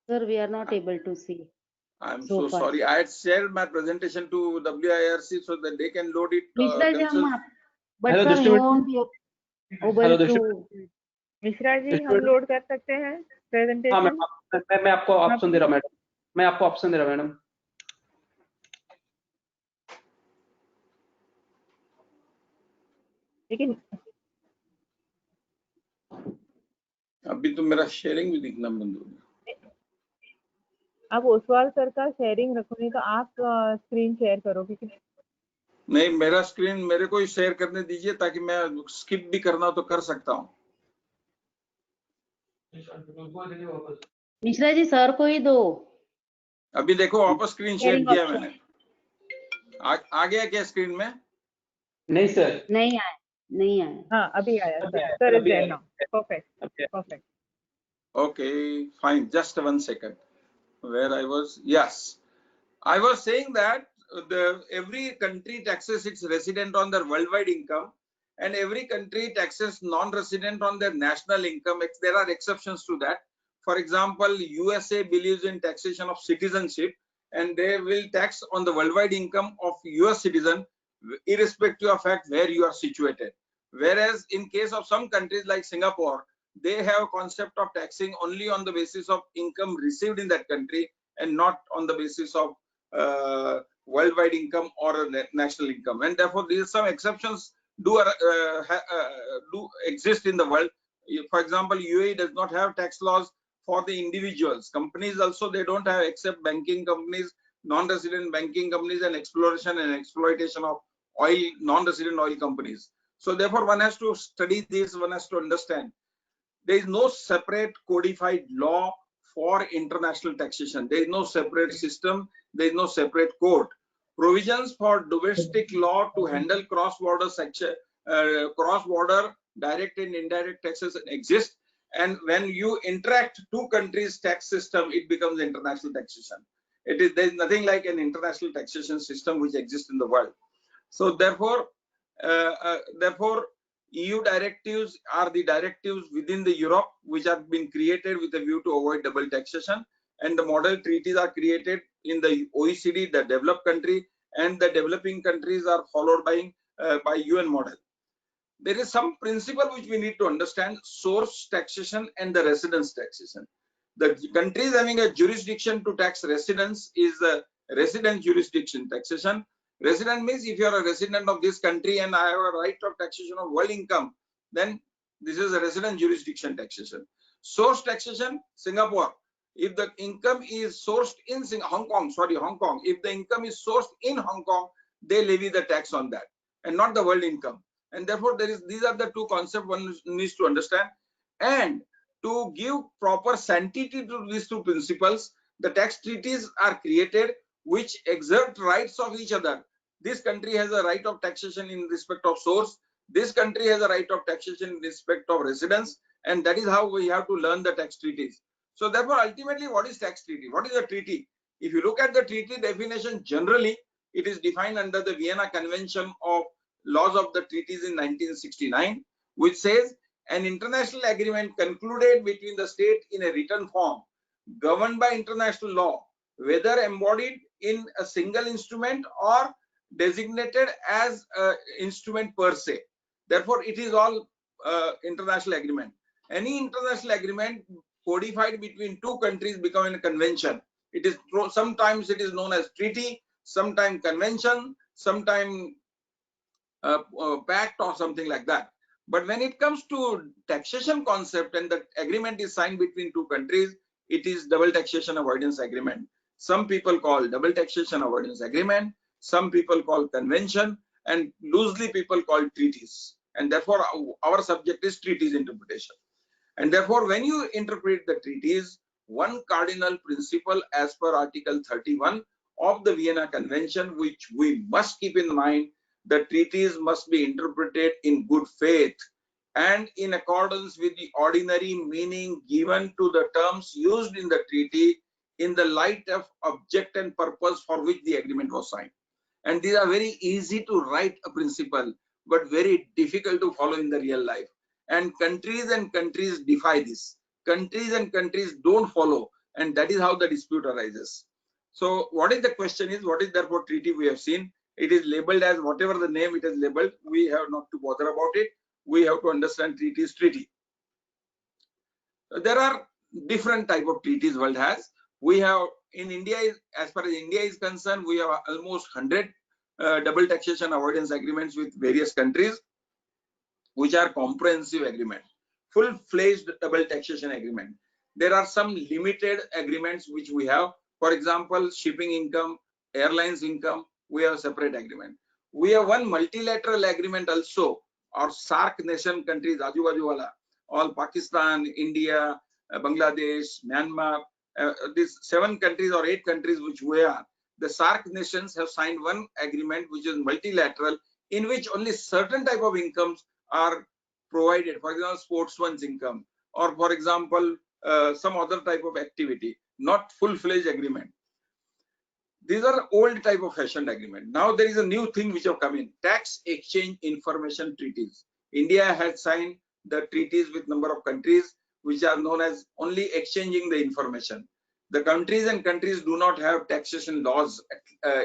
Sir, we are not able to see. I'm so sorry. I had shared my presentation to WIRC so that they can load it. But sir, you won't be able to. Mishra ji, हम load कर सकते हैं presentation? हाँ, मैं आपको option दे रहा हूँ madam. मैं आपको ऑप्शन दे रहा हूँ मैडम। लेकिन अभी तो मेरा शेयरिंग भी दिखना बंद हो गया। आप ओसवाल सर का शेयरिंग रखोगे तो आप स्क्रीन शेयर करोगे कि नहीं? मेरा स्क्रीन मेरे को ही शेयर करने दीजिए ताकि मैं स्किप भी करना तो कर सकता हूँ। मिश्रा जी सर को ही दो। अभी देखो वापस स्क्रीन शेयर किया मैंने। आ गया क्या स्क्रीन में? नहीं सर। नहीं आया। हाँ अभी आया sir. Sir is there now. Perfect. Okay, fine. Just 1 second. Where I was? Yes, I was saying that every country taxes its resident on their worldwide income, and every country taxes non-resident on their national income. There are exceptions to that. For example, USA believes in taxation of citizenship, and they will tax on the worldwide income of US citizen, irrespective of fact where you are situated. Whereas in case of some countries like Singapore, they have a concept of taxing only on the basis of income received in that country and not on the basis of worldwide income or national income. And therefore, these some exceptions do exist in the world. For example, UAE does not have tax laws for the individuals. Companies also, they don't have, except banking companies, non-resident banking companies, and exploration and exploitation of oil, non-resident oil companies. So therefore, one has to study this, one has to understand. There is no separate codified law for international taxation. There is no separate system. There is no separate code. Provisions for domestic law to handle cross-border section, cross-border direct and indirect taxes exist. And when you interact two countries' tax system, it becomes international taxation. There is nothing like an international taxation system which exists in the world. So therefore, EU directives are the directives within the Europe which have been created with a view to avoid double taxation, and the model treaties are created in the OECD, the developed country, and the developing countries are followed by UN model. There is some principle which we need to understand: source taxation and the residence taxation. The countries having a jurisdiction to tax residents is a resident jurisdiction taxation. Resident means if you are a resident of this country and I have a right of taxation of world income, then this is a resident jurisdiction taxation. Source taxation, Singapore. If the income is sourced in Hong Kong, if the income is sourced in Hong Kong, they levy the tax on that and not the world income. And therefore, these are the two concepts one needs to understand. And to give proper sanctity to these two principles, the tax treaties are created which exert rights of each other. This country has a right of taxation in respect of source. This country has a right of taxation in respect of residence. And that is how we have to learn the tax treaties. So therefore, ultimately, what is tax treaty? What is a treaty? If you look at the treaty definition, generally, it is defined under the Vienna Convention of Laws of the Treaties in 1969, which says an international agreement concluded between the state in a written form, governed by international law, whether embodied in a single instrument or designated as an instrument per se. Therefore, it is all international agreement. Any international agreement codified between two countries becoming a convention. It is sometimes it is known as treaty, sometimes convention, sometimes pact or something like that. But when it comes to taxation concept and the agreement is signed between two countries, it is double taxation avoidance agreement. Some people call double taxation avoidance agreement, some people call convention, and loosely people call treaties. And therefore, our subject is treaties interpretation. And therefore, when you interpret the treaties, one cardinal principle as per Article 31 of the Vienna Convention, which we must keep in mind, the treaties must be interpreted in good faith and in accordance with the ordinary meaning given to the terms used in the treaty in the light of object and purpose for which the agreement was signed. And these are very easy to write a principle, but very difficult to follow in the real life. And countries defy this. Countries and countries don't follow, and that is how the dispute arises. So what is the question is, what is therefore treaty we have seen? It is labeled as whatever the name it is labeled. We have not to bother about it. We have to understand treaty is treaty. There are different type of treaties world has. We have in India, as far as India is concerned, we have almost 100 double taxation avoidance agreements with various countries, which are comprehensive agreement, full-fledged double taxation agreement. There are some limited agreements which we have. For example, shipping income, airlines income, we have separate agreement. We have one multilateral agreement also, or SAARC nation countries, Ajubaju all Pakistan, India, Bangladesh, Myanmar, these 7 countries or 8 countries which we are. The SAARC nations have signed one agreement which is multilateral, in which only certain type of incomes are provided. For example, sportsman's income, or for example, some other type of activity, not full-fledged agreement. These are old type of fashioned agreement. Now there is a new thing which have come in: tax exchange information treaties. India has signed the treaties with number of countries which are known as only exchanging the information. The countries and countries do not have taxation laws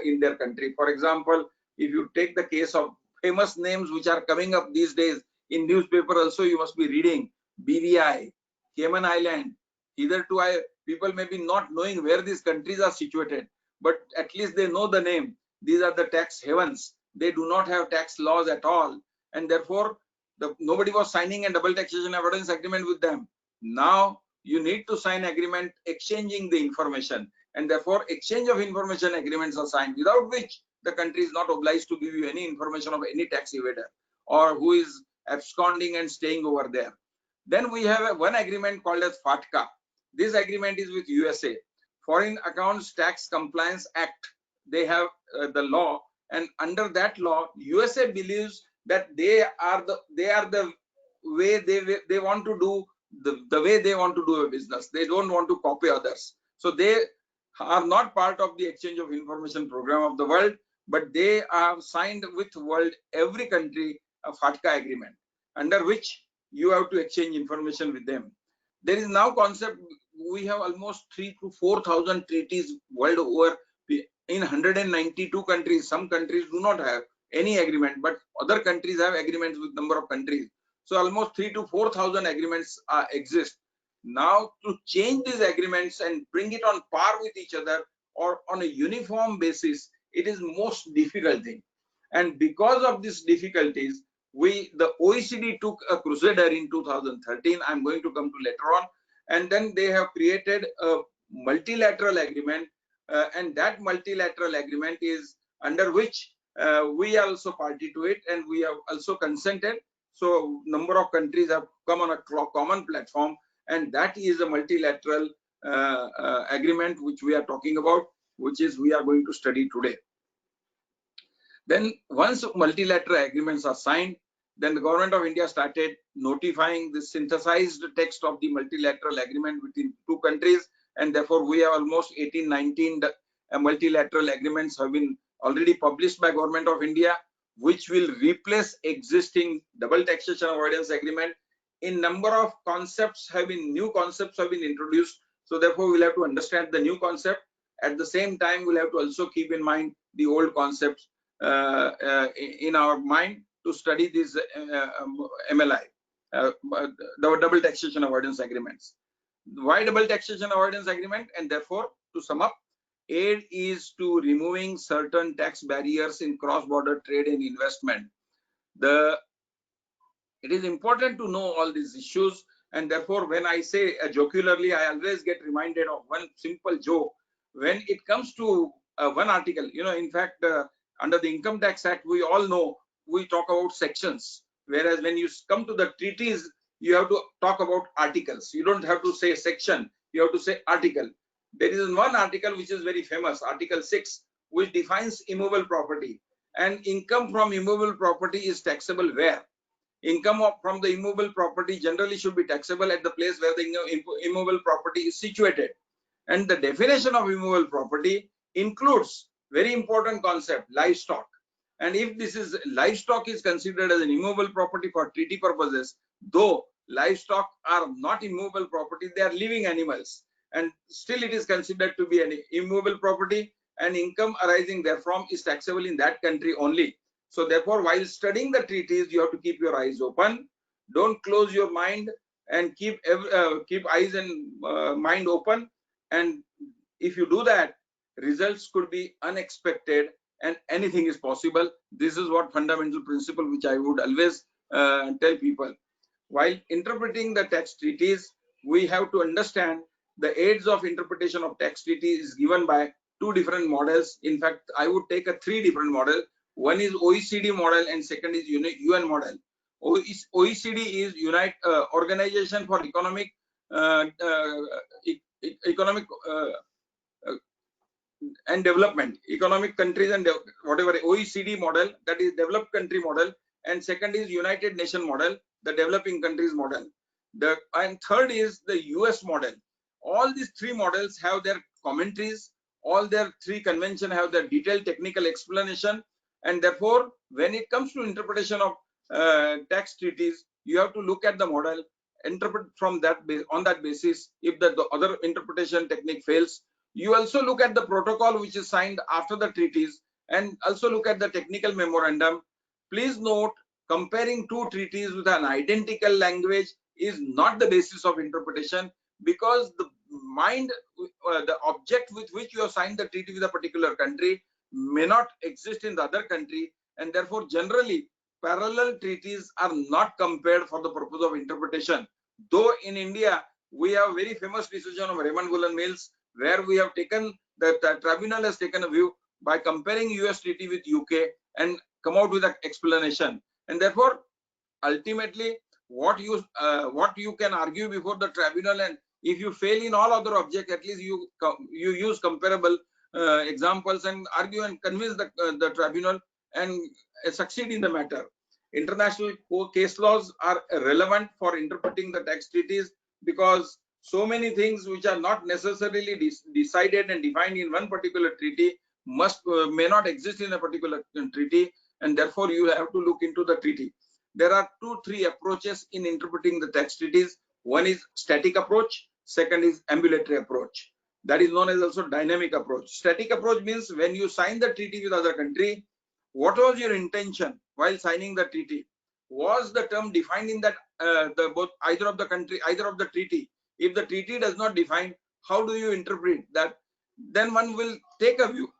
in their country. For example, if you take the case of famous names which are coming up these days in newspaper also, you must be reading BVI, Cayman Island. Hitherto people may be not knowing where these countries are situated, but at least they know the name. These are the tax havens. They do not have tax laws at all, and therefore nobody was signing a double taxation avoidance agreement with them. Now you need to sign agreement exchanging the information, and therefore exchange of information agreements are signed, without which the country is not obliged to give you any information of any tax evader or who is absconding and staying over there. Then we have one agreement called as FATCA. This agreement is with USA, Foreign Accounts Tax Compliance Act. They have the law, and under that law, USA believes that they are the way they want to do the way they want to do a business. They don't want to copy others. So they are not part of the exchange of information program of the world, but they have signed with world every country a FATCA agreement, under which you have to exchange information with them. There is now concept, we have almost 3,000 to 4,000 treaties world over in 192 countries. Some countries do not have any agreement, but other countries have agreements with number of countries. So almost 3,000 to 4,000 agreements exist. Now to change these agreements and bring it on par with each other or on a uniform basis, it is most difficult thing. And because of these difficulties, the OECD took a crusader in 2013. I'm going to come to later on. And then they have created a multilateral agreement, and that multilateral agreement is under which we are also party to it, and we have also consented. So number of countries have come on a common platform, and that is a multilateral agreement which we are talking about, which is we are going to study today. Then once multilateral agreements are signed, then the government of India started notifying the synthesized text of the multilateral agreement between two countries, and therefore we have almost 18, 19 multilateral agreements have been already published by government of India, which will replace existing double taxation avoidance agreement. In number of concepts new concepts have been introduced. So therefore we'll have to understand the new concept. At the same time, we'll have to also keep in mind the old concepts in our mind to study these MLI, the double taxation avoidance agreements. Why double taxation avoidance agreement? And therefore, to sum up, aid is to removing certain tax barriers in cross-border trade and investment. It is important to know all these issues, and therefore when I say jocularly, I always get reminded of one simple joke. When it comes to one article, in fact, under the Income Tax Act, we all know we talk about sections, whereas when you come to the treaties, you have to talk about articles. You don't have to say section, you have to say article. There is one article which is very famous, Article 6, which defines immovable property, and income from immovable property is taxable where? Income from the immovable property generally should be taxable at the place where the immovable property is situated. And the definition of immovable property includes very important concept, livestock. And if this is livestock is considered as an immovable property for treaty purposes, though livestock are not immovable property, they are living animals, and still it is considered to be an immovable property, and income arising therefrom is taxable in that country only. So therefore, while studying the treaties, you have to keep your eyes open. Don't close your mind, and keep eyes and mind open. And if you do that, results could be unexpected, and anything is possible. This is what fundamental principle which I would always tell people. While interpreting the tax treaties, we have to understand the aids of interpretation of tax treaties is given by two different models. In fact, I would take three different models. One is OECD model, and second is UN model. OECD is Organization for Economic and Development, economic countries and whatever. OECD model, that is developed country model, and second is United Nations model, the developing countries model. And third is the US model. All these three models have their commentaries. all their three conventions have the detailed technical explanation, and therefore when it comes to interpretation of tax treaties, you have to look at the model, interpret from that on that basis. If the other interpretation technique fails, you also look at the protocol which is signed after the treaties, and also look at the technical memorandum. Please note, comparing two treaties with an identical language is not the basis of interpretation, because the the object with which you have signed the treaty with a particular country may not exist in the other country, and therefore generally parallel treaties are not compared for the purpose of interpretation. Though in India we have very famous decision of Raymond Gullen Mills, where we have taken the tribunal has taken a view by comparing US treaty with UK and come out with an explanation. And therefore ultimately what you can argue before the tribunal, and if you fail in all other objects, at least you use comparable examples and argue and convince the tribunal and succeed in the matter. International case laws are relevant for interpreting the tax treaties, because so many things which are not necessarily decided and defined in one particular treaty may not exist in a particular treaty, and therefore you have to look into the treaty. There are 2-3 approaches in interpreting the tax treaties. One is static approach, second is ambulatory approach. That is known as also dynamic approach. Static approach means when you sign the treaty with other country, what was your intention while signing the treaty? Was the term defined in that either of the treaty? If the treaty does not define, how do you interpret that? Then one will take a view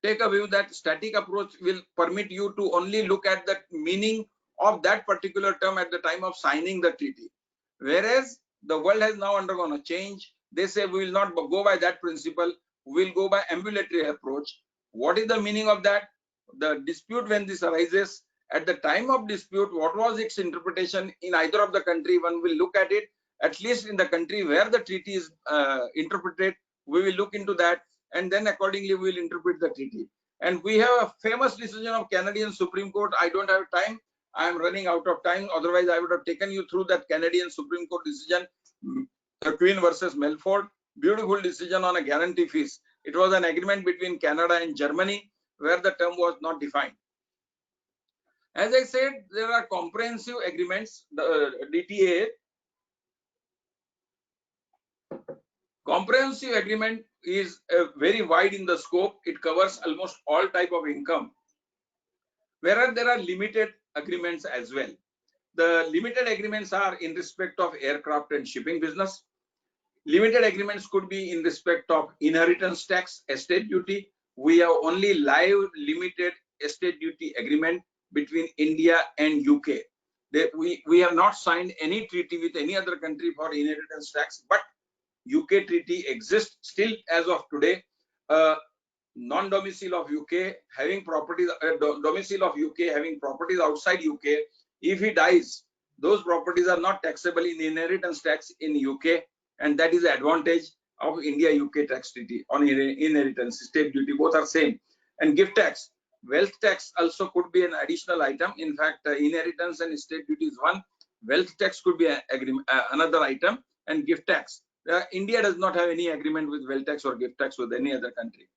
that static approach will permit you to only look at the meaning of that particular term at the time of signing the treaty. Whereas the world has now undergone a change. They say we will not go by that principle, we will go by ambulatory approach. What is the meaning of that? The dispute, when this arises, at the time of dispute, what was its interpretation in either of the country? One will look at it, at least in the country where the treaty is interpreted, we will look into that, and then accordingly we will interpret the treaty. And we have a famous decision of Canadian Supreme Court. I don't have time, I am running out of time, otherwise I would have taken you through that Canadian Supreme Court decision, Queen versus Melford. Beautiful decision on a guarantee fees. It was an agreement between Canada and Germany where the term was not defined. As I said, there are comprehensive agreements, the DTA. Comprehensive agreement is very wide in the scope. It covers almost all type of income, whereas there are limited agreements as well. The limited agreements are in respect of aircraft and shipping business. Limited agreements could be in respect of inheritance tax, estate duty. We have only live limited estate duty agreement between India and UK. We have not signed any treaty with any other country for inheritance tax, but UK treaty exists still as of today. Non-domicile of UK having properties, domicile of UK having properties outside UK, if he dies, those properties are not taxable in inheritance tax in UK, and that is the advantage of India-UK tax treaty on inheritance. Estate duty, both are same. And gift tax, wealth tax also could be an additional item. In fact, inheritance and estate duty is one. Wealth tax could be another item, and gift tax. India does not have any agreement with wealth tax or gift tax with any other country.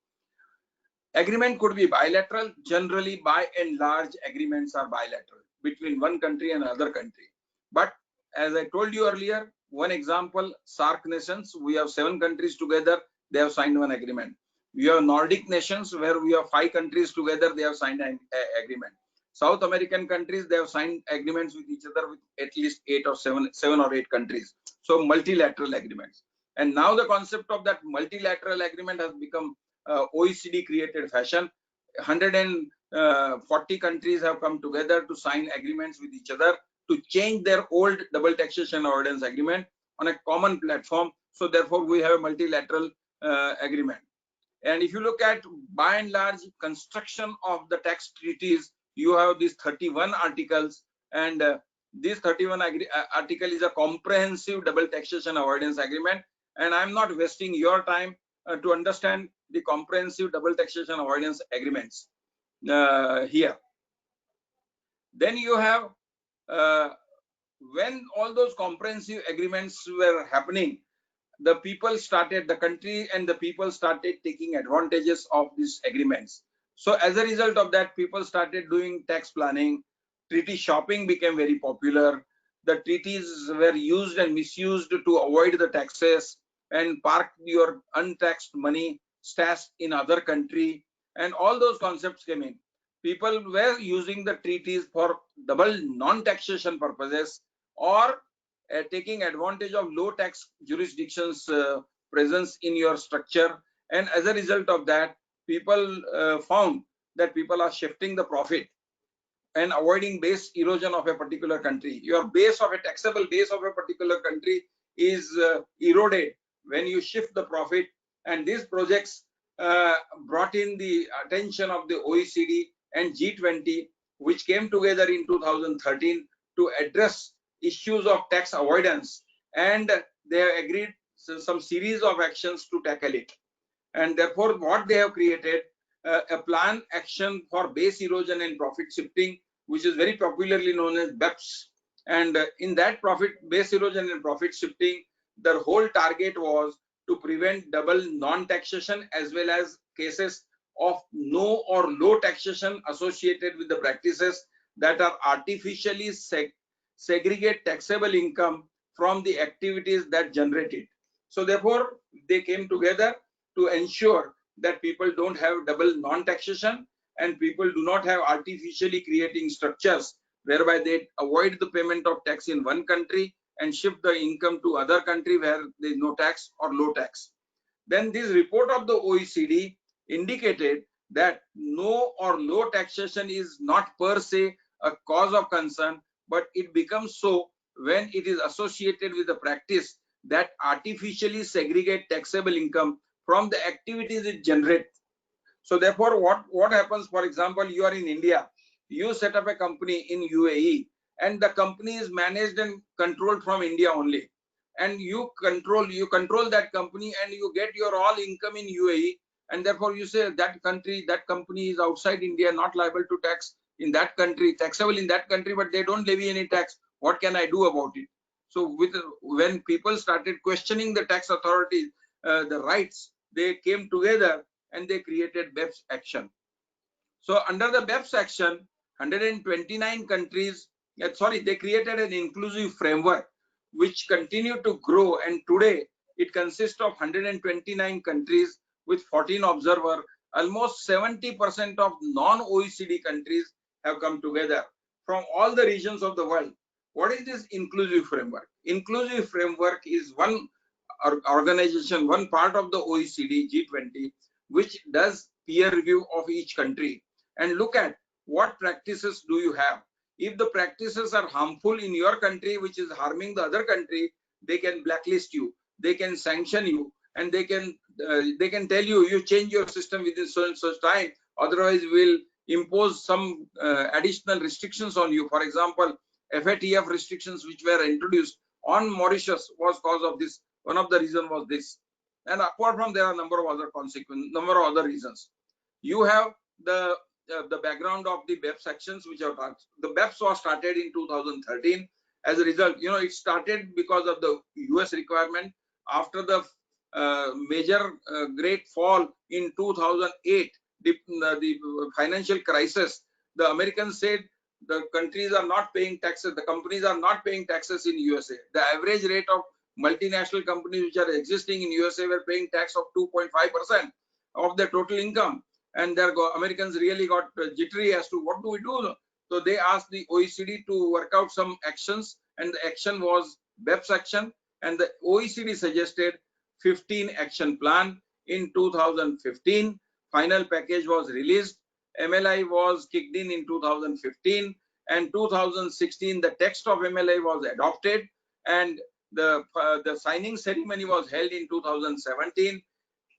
Agreement could be bilateral. Generally, by and large, agreements are bilateral between one country and another country. But as I told you earlier, one example, SAARC nations, we have 7 countries together, they have signed one agreement. We have Nordic nations where we have 5 countries together, they have signed an agreement. South American countries, they have signed agreements with each other with at least 7 or 8 countries. So multilateral agreements. And now the concept of that multilateral agreement has become OECD created fashion. 140 countries have come together to sign agreements with each other to change their old double taxation avoidance agreement on a common platform. So therefore we have a multilateral agreement. And if you look at by and large construction of the tax treaties, you have these 31 articles, and this 31 article is a comprehensive double taxation avoidance agreement. And I'm not wasting your time to understand the comprehensive double taxation avoidance agreements here. Then you have when all those comprehensive agreements were happening, the country and the people started taking advantages of these agreements. So as a result of that, people started doing tax planning. Treaty shopping became very popular. The treaties were used and misused to avoid the taxes and park your untaxed money stashed in other country, and all those concepts came in. People were using the treaties for double non-taxation purposes, or taking advantage of low tax jurisdictions presence in your structure, and as a result of that, people found that people are shifting the profit and avoiding base erosion of a particular country. Your base of a taxable base of a particular country is eroded when you shift the profit, and these projects brought in the attention of the OECD and G20, which came together in 2013 to address issues of tax avoidance, and they agreed some series of actions to tackle it. And therefore, what they have created a plan action for base erosion and profit shifting, which is very popularly known as BEPS. And in that base erosion and profit shifting, the whole target was to prevent double non-taxation as well as cases of no or low taxation associated with the practices that are artificially segregate taxable income from the activities that generate it. So therefore, they came together to ensure that people don't have double non-taxation and people do not have artificially creating structures whereby they avoid the payment of tax in one country and shift the income to other country where there is no tax or low tax. Then this report of the OECD indicated that no or low taxation is not per se a cause of concern, but it becomes so when it is associated with the practice that artificially segregate taxable income from the activities it generates. So therefore, what happens, for example, you are in India, you set up a company in UAE, and the company is managed and controlled from India only, and you control that company and you get your all income in UAE, and therefore you say that company is outside India, not liable to tax in that country, taxable in that country, but they don't levy any tax. What can I do about it? So when people started questioning the tax authorities, the rights, they came together and they created BEPS action. So under the BEPS action, 129 countries, they created an inclusive framework which continued to grow, and today it consists of 129 countries with 14 observers. Almost 70% of non-OECD countries have come together from all the regions of the world. What is this inclusive framework? Inclusive framework is one organization, one part of the OECD G20, which does peer review of each country and look at what practices do you have. If the practices are harmful in your country, which is harming the other country, they can blacklist you, they can sanction you, and they can tell you change your system within so and so time, otherwise we'll impose some additional restrictions on you. For example, FATF restrictions which were introduced on Mauritius was cause of this. One of the reasons was this, and apart from there are a number of other reasons. You have the background of the BEPS actions which are talked. The BEPS was started in 2013. As a result, it started because of the US requirement. After the major great fall in 2008, the financial crisis, the Americans said the countries are not paying taxes, the companies are not paying taxes in USA. The average rate of multinational companies which are existing in USA were paying tax of 2.5% of their total income, and Americans really got jittery as to what do we do. So they asked the OECD to work out some actions, and the action was BEPS action, and the OECD suggested 15 action plan. In 2015, final package was released. MLI was kicked in 2015, and 2016 the text of MLI was adopted, and the signing ceremony was held in 2017,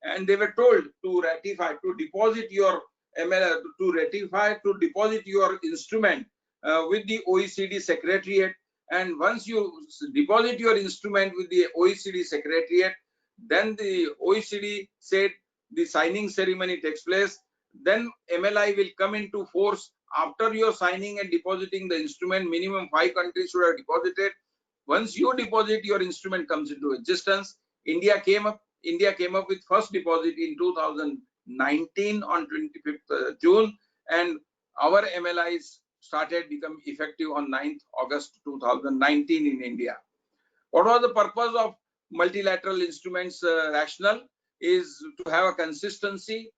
and they were told to ratify, to deposit your MLI, to deposit your instrument with the OECD Secretariat. And once you deposit your instrument with the OECD Secretariat, then the OECD said the signing ceremony takes place. Then MLI will come into force after your signing and depositing the instrument. Minimum 5 countries should have deposited. Once you deposit, your instrument comes into existence. India came up with first deposit in 2019 on 25th June, and our MLIs started become effective on 9th August 2019 in India. What was the purpose of multilateral instruments rationale? Is to have a consistency,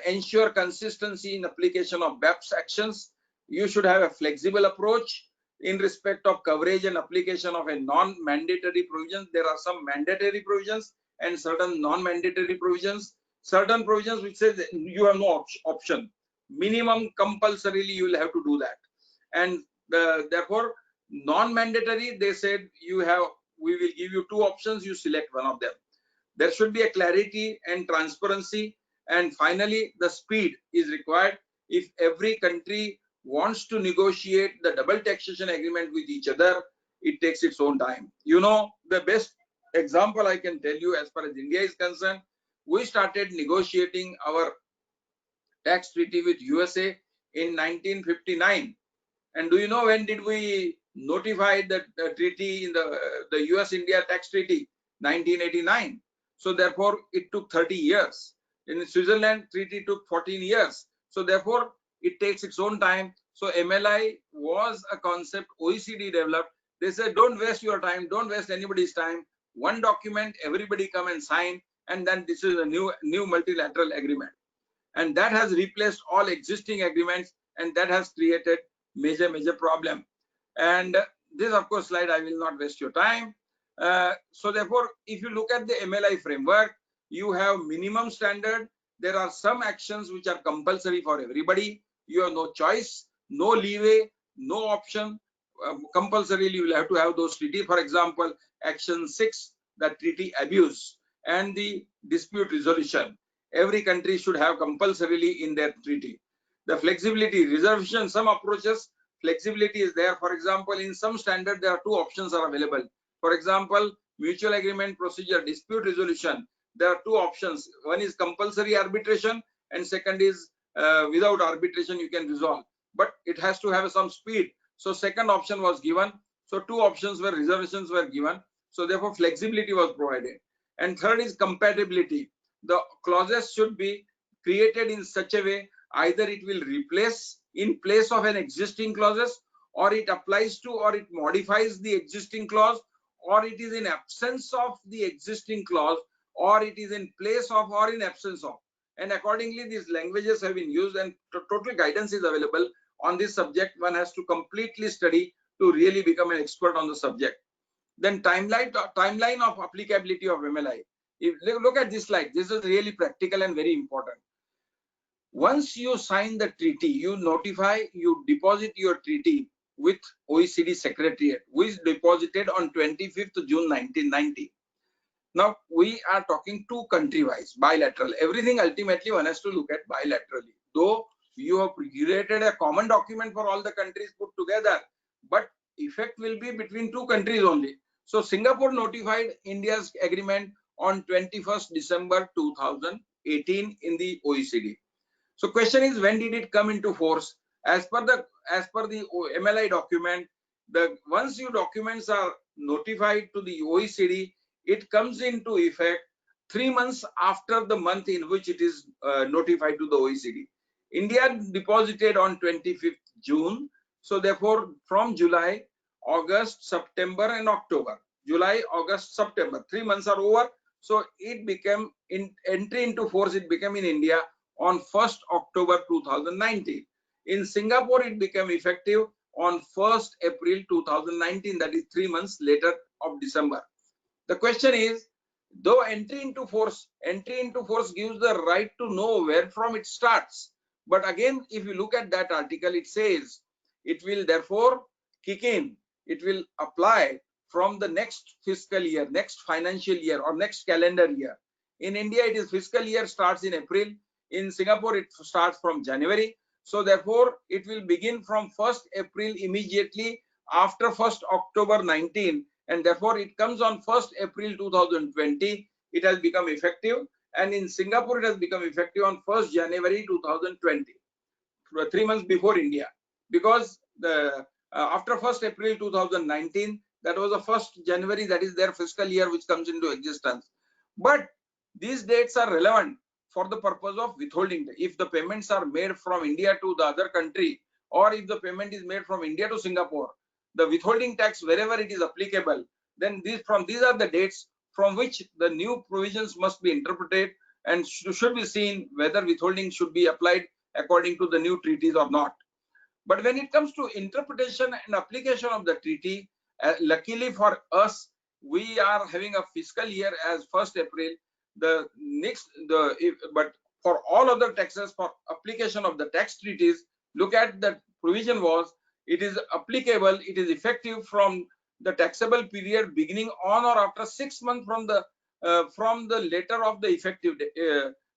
ensure consistency in application of BEPS actions. You should have a flexible approach in respect of coverage and application of a non-mandatory provisions. There are some mandatory provisions and certain non-mandatory provisions. Certain provisions which says you have no option. Minimum compulsorily you will have to do that. And therefore, non-mandatory, they said we will give you two options, you select one of them. There should be a clarity and transparency. And finally, the speed is required. If every country wants to negotiate the double taxation agreement with each other, it takes its own time. You know, the best example I can tell you as far as India is concerned, we started negotiating our tax treaty with USA in 1959. And do you know when did we notify the treaty in the US-India tax treaty? 1989. So therefore, it took 30 years. In the Switzerland treaty took 14 years. So therefore, it takes its own time. So MLI was a concept OECD developed. They said, don't waste your time, don't waste anybody's time. One document, everybody come and sign, and then this is a new multilateral agreement. And that has replaced all existing agreements, and that has created major problem. And this, of course, slide I will not waste your time. So therefore, if you look at the MLI framework, you have minimum standard. There are some actions which are compulsory for everybody. You have no choice, no leeway, no option. Compulsorily, you will have to have those treaty. For example, action 6, the treaty abuse and the dispute resolution. Every country should have compulsorily in their treaty. The flexibility, reservation, some approaches, flexibility is there. For example, in some standard, there are two options are available. For example, mutual agreement procedure, dispute resolution, there are two options. One is compulsory arbitration, and second is without arbitration you can resolve. But it has to have some speed. So second option was given. So two options were reservations were given. So therefore flexibility was provided. And third is compatibility. The clauses should be created in such a way either it will replace in place of an existing clauses, or it applies to or it modifies the existing clause, or it is in absence of the existing clause, or it is in place of or in absence of. And accordingly, these languages have been used, and total guidance is available on this subject. One has to completely study to really become an expert on the subject. Then timeline of applicability of MLI. If look at this slide, this is really practical and very important. Once you sign the treaty, you notify, you deposit your treaty with OECD Secretariat, which deposited on 25th June 1990. Now we are talking two country-wise, bilateral. Everything ultimately one has to look at bilaterally. Though you have created a common document for all the countries put together, but effect will be between two countries only. So Singapore notified India's agreement on 21st December 2018 in the OECD. So question is, when did it come into force? As per the MLI document, once your documents are notified to the OECD, it comes into effect 3 months after the month in which it is notified to the OECD. India deposited on 25th June. So therefore, from July, August, September, and October. July, August, September. 3 months are over. So it became entry into force. It became in India on 1st October 2019. In Singapore, it became effective on 1st April 2019. That is 3 months later of December. The question is, though entry into force gives the right to know where from it starts. But again, if you look at that article, it says it will therefore kick in. It will apply from the next fiscal year, next financial year, or next calendar year. In India, it is fiscal year starts in April. In Singapore, it starts from January. So therefore, it will begin from 1st April immediately after 1st October 19. And therefore, it comes on 1st April 2020. It has become effective. And in Singapore, it has become effective on 1st January 2020, 3 months before India. Because after 1st April 2019, that was the 1st January, that is their fiscal year, which comes into existence. But these dates are relevant for the purpose of withholding. If the payments are made from India to the other country, or if the payment is made from India to Singapore, the withholding tax wherever it is applicable, then these are the dates from which the new provisions must be interpreted and should be seen whether withholding should be applied according to the new treaties or not. But when it comes to interpretation and application of the treaty, luckily for us, we are having a fiscal year as 1st April. But for all other taxes, for application of the tax treaties, look at the provision was, it is applicable, it is effective from the taxable period beginning on or after 6 months from the letter of the effective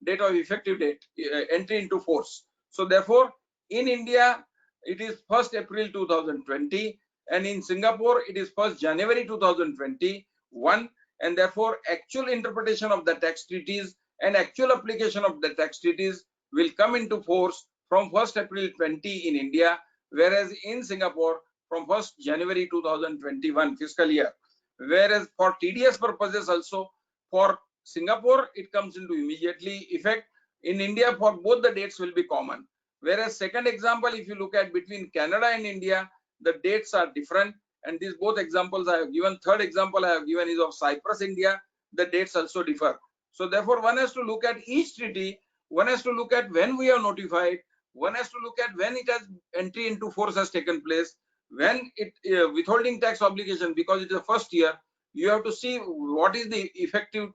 date of effective date entry into force. So therefore, in India, it is 1st April 2020, and in Singapore, it is 1st January 2021, and therefore, actual interpretation of the tax treaties and actual application of the tax treaties will come into force from 1st April 20 in India, whereas in Singapore, from 1st January 2021 fiscal year. Whereas for TDS purposes also, for Singapore, it comes into immediately effect. In India, for both the dates will be common. Whereas second example, if you look at between Canada and India, the dates are different, and these both examples I have given. Third example I have given is of Cyprus, India. The dates also differ. So therefore, one has to look at each treaty. One has to look at when we are notified. One has to look at when it has entry into force has taken place. When it withholding tax obligation, because it is the first year, you have to see what is the effective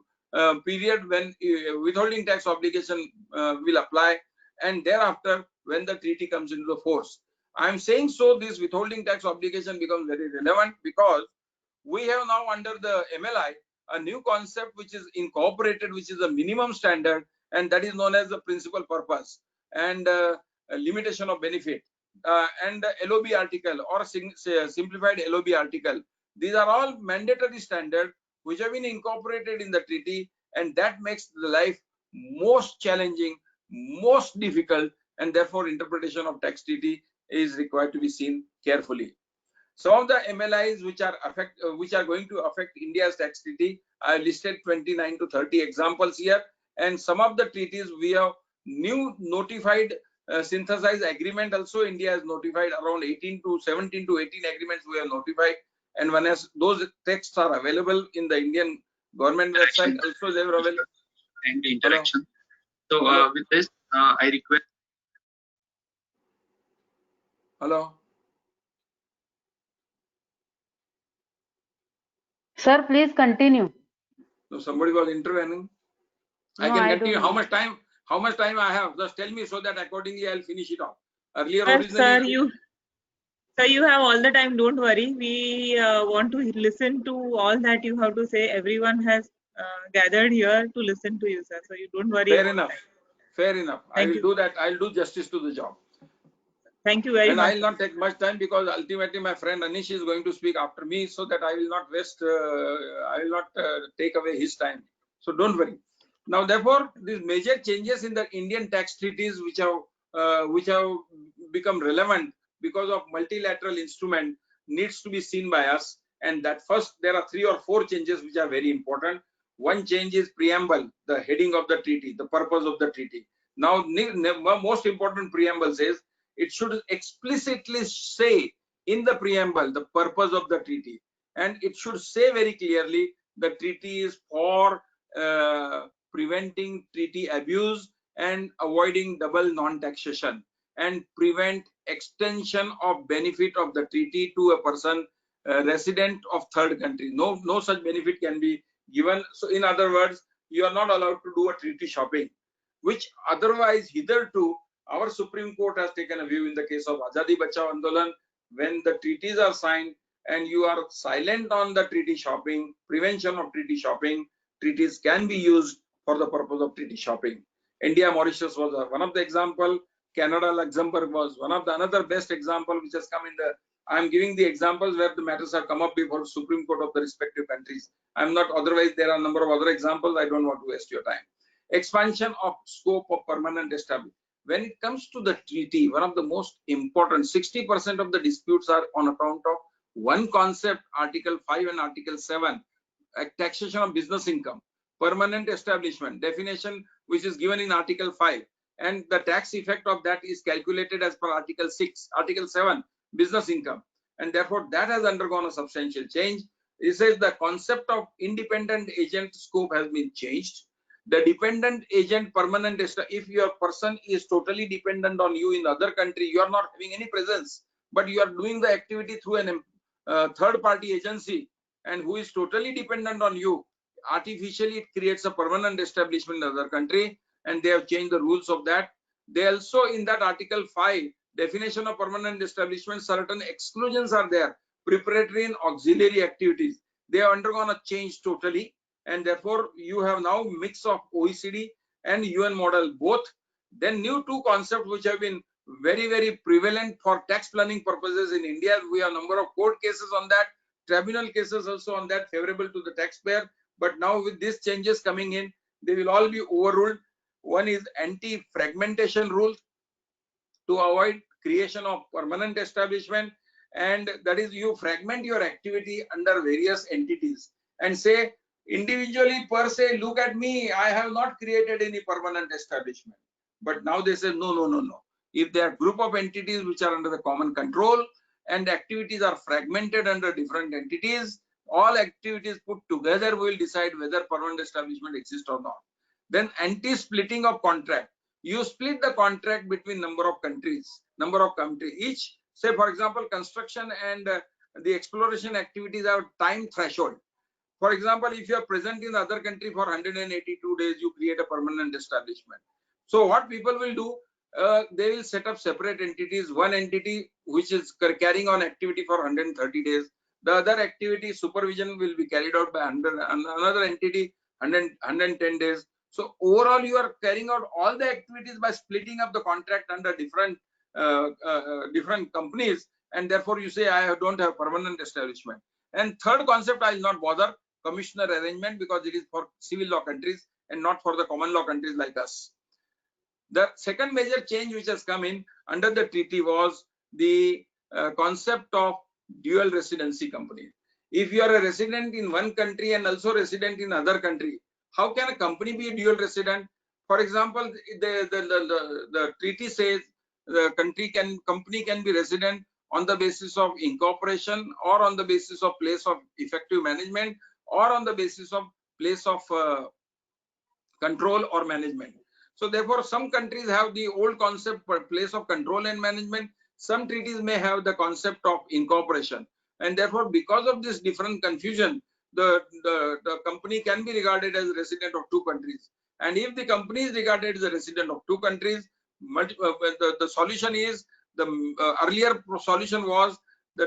period when withholding tax obligation will apply, and thereafter when the treaty comes into the force. I am saying so this withholding tax obligation becomes very relevant because we have now under the MLI a new concept which is incorporated, which is a minimum standard, and that is known as the principal purpose and limitation of benefit and the LOB article or simplified LOB article. These are all mandatory standards which have been incorporated in the treaty, and that makes the life most challenging, most difficult, and therefore interpretation of tax treaty is required to be seen carefully. Some of the MLIs which are going to affect India's tax treaty, I listed 29 to 30 examples here, and some of the treaties we have new notified synthesized agreement also. India has notified around 17 to 18 agreements we have notified, and one has those texts are available in the Indian government website. Also, they were available. And the interaction. So with this, I request. Hello. Sir, please continue. So somebody was intervening. No, I can continue. don't know. How much time I have? Just tell me so that accordingly I'll finish it off. Earlier, Yes, originally. Sir, you have all the time. Don't worry. We want to listen to all that you have to say. Everyone has gathered here to listen to you, sir. So you don't worry. Fair enough. Fair enough. I will do that. I'll do justice to the job. Thank you very much. And I'll not take much time because ultimately my friend Anish is going to speak after me, so that I will not waste. I will not take away his time. So don't worry. Now, therefore, these major changes in the Indian tax treaties which have become relevant because of multilateral instrument needs to be seen by us. And that first, there are 3 or 4 changes which are very important. One change is preamble, the heading of the treaty, the purpose of the treaty. Now, most important preamble says it should explicitly say in the preamble the purpose of the treaty, and it should say very clearly the treaty is for preventing treaty abuse and avoiding double non-taxation and prevent extension of benefit of the treaty to a person resident of third country. No such benefit can be given. So in other words, you are not allowed to do a treaty shopping, which otherwise hitherto our Supreme Court has taken a view in the case of Azadi Bachao Andolan. When the treaties are signed and you are silent on the treaty shopping, prevention of treaty shopping, treaties can be used for the purpose of treaty shopping. India, Mauritius was one of the example. Canada, Luxembourg was one of the another best example which has come in the. I am giving the examples where the matters have come up before Supreme Court of the respective countries. I am not, otherwise there are a number of other examples. I don't want to waste your time. Expansion of scope of permanent establishment. When it comes to the treaty, one of the most important, 60% of the disputes are on account of one concept, Article 5 and Article 7, taxation of business income. permanent establishment definition, which is given in Article 5, and the tax effect of that is calculated as per Article 6, Article 7, business income, and therefore that has undergone a substantial change. It says the concept of independent agent scope has been changed. The dependent agent permanent, if your person is totally dependent on you in other country, you are not having any presence, but you are doing the activity through an third party agency and who is totally dependent on you, artificially it creates a permanent establishment in other country, and they have changed the rules of that. They also, in that Article 5 definition of permanent establishment, certain exclusions are there, preparatory and auxiliary activities. They have undergone a change totally, and therefore you have now mix of OECD and UN model both. Then new two concepts which have been very, very prevalent for tax planning purposes in India. We have a number of court cases on that, tribunal cases also on that, favorable to the taxpayer. But now with these changes coming in, they will all be overruled. One is anti-fragmentation rule to avoid creation of permanent establishment, and that is you fragment your activity under various entities and say individually per se, look at me, I have not created any permanent establishment. But now they say no. If there are group of entities which are under the common control and activities are fragmented under different entities, all activities put together will decide whether permanent establishment exists or not. Then anti-splitting of contract. You split the contract between number of countries each. Say for example, construction and the exploration activities have time threshold. For example, if you are present in the other country for 182 days, you create a permanent establishment. So what people will do, they will set up separate entities. One entity which is carrying on activity for 130 days. The other activity supervision will be carried out by another entity 110 days. So overall, you are carrying out all the activities by splitting up the contract under different companies, and therefore you say I don't have permanent establishment. And third concept, I will not bother, commissioner arrangement, because it is for civil law countries and not for the common law countries like us. The second major change which has come in under the treaty was the concept of dual residency company. If you are a resident in one country and also resident in other country, how can a company be a dual resident? For example, the treaty says the company can be resident on the basis of incorporation, or on the basis of place of effective management, or on the basis of place of control or management. So therefore, some countries have the old concept for place of control and management. Some treaties may have the concept of incorporation, and therefore, because of this different confusion, the company can be regarded as a resident of two countries. And if the company is regarded as a resident of two countries, the solution is, the earlier solution was the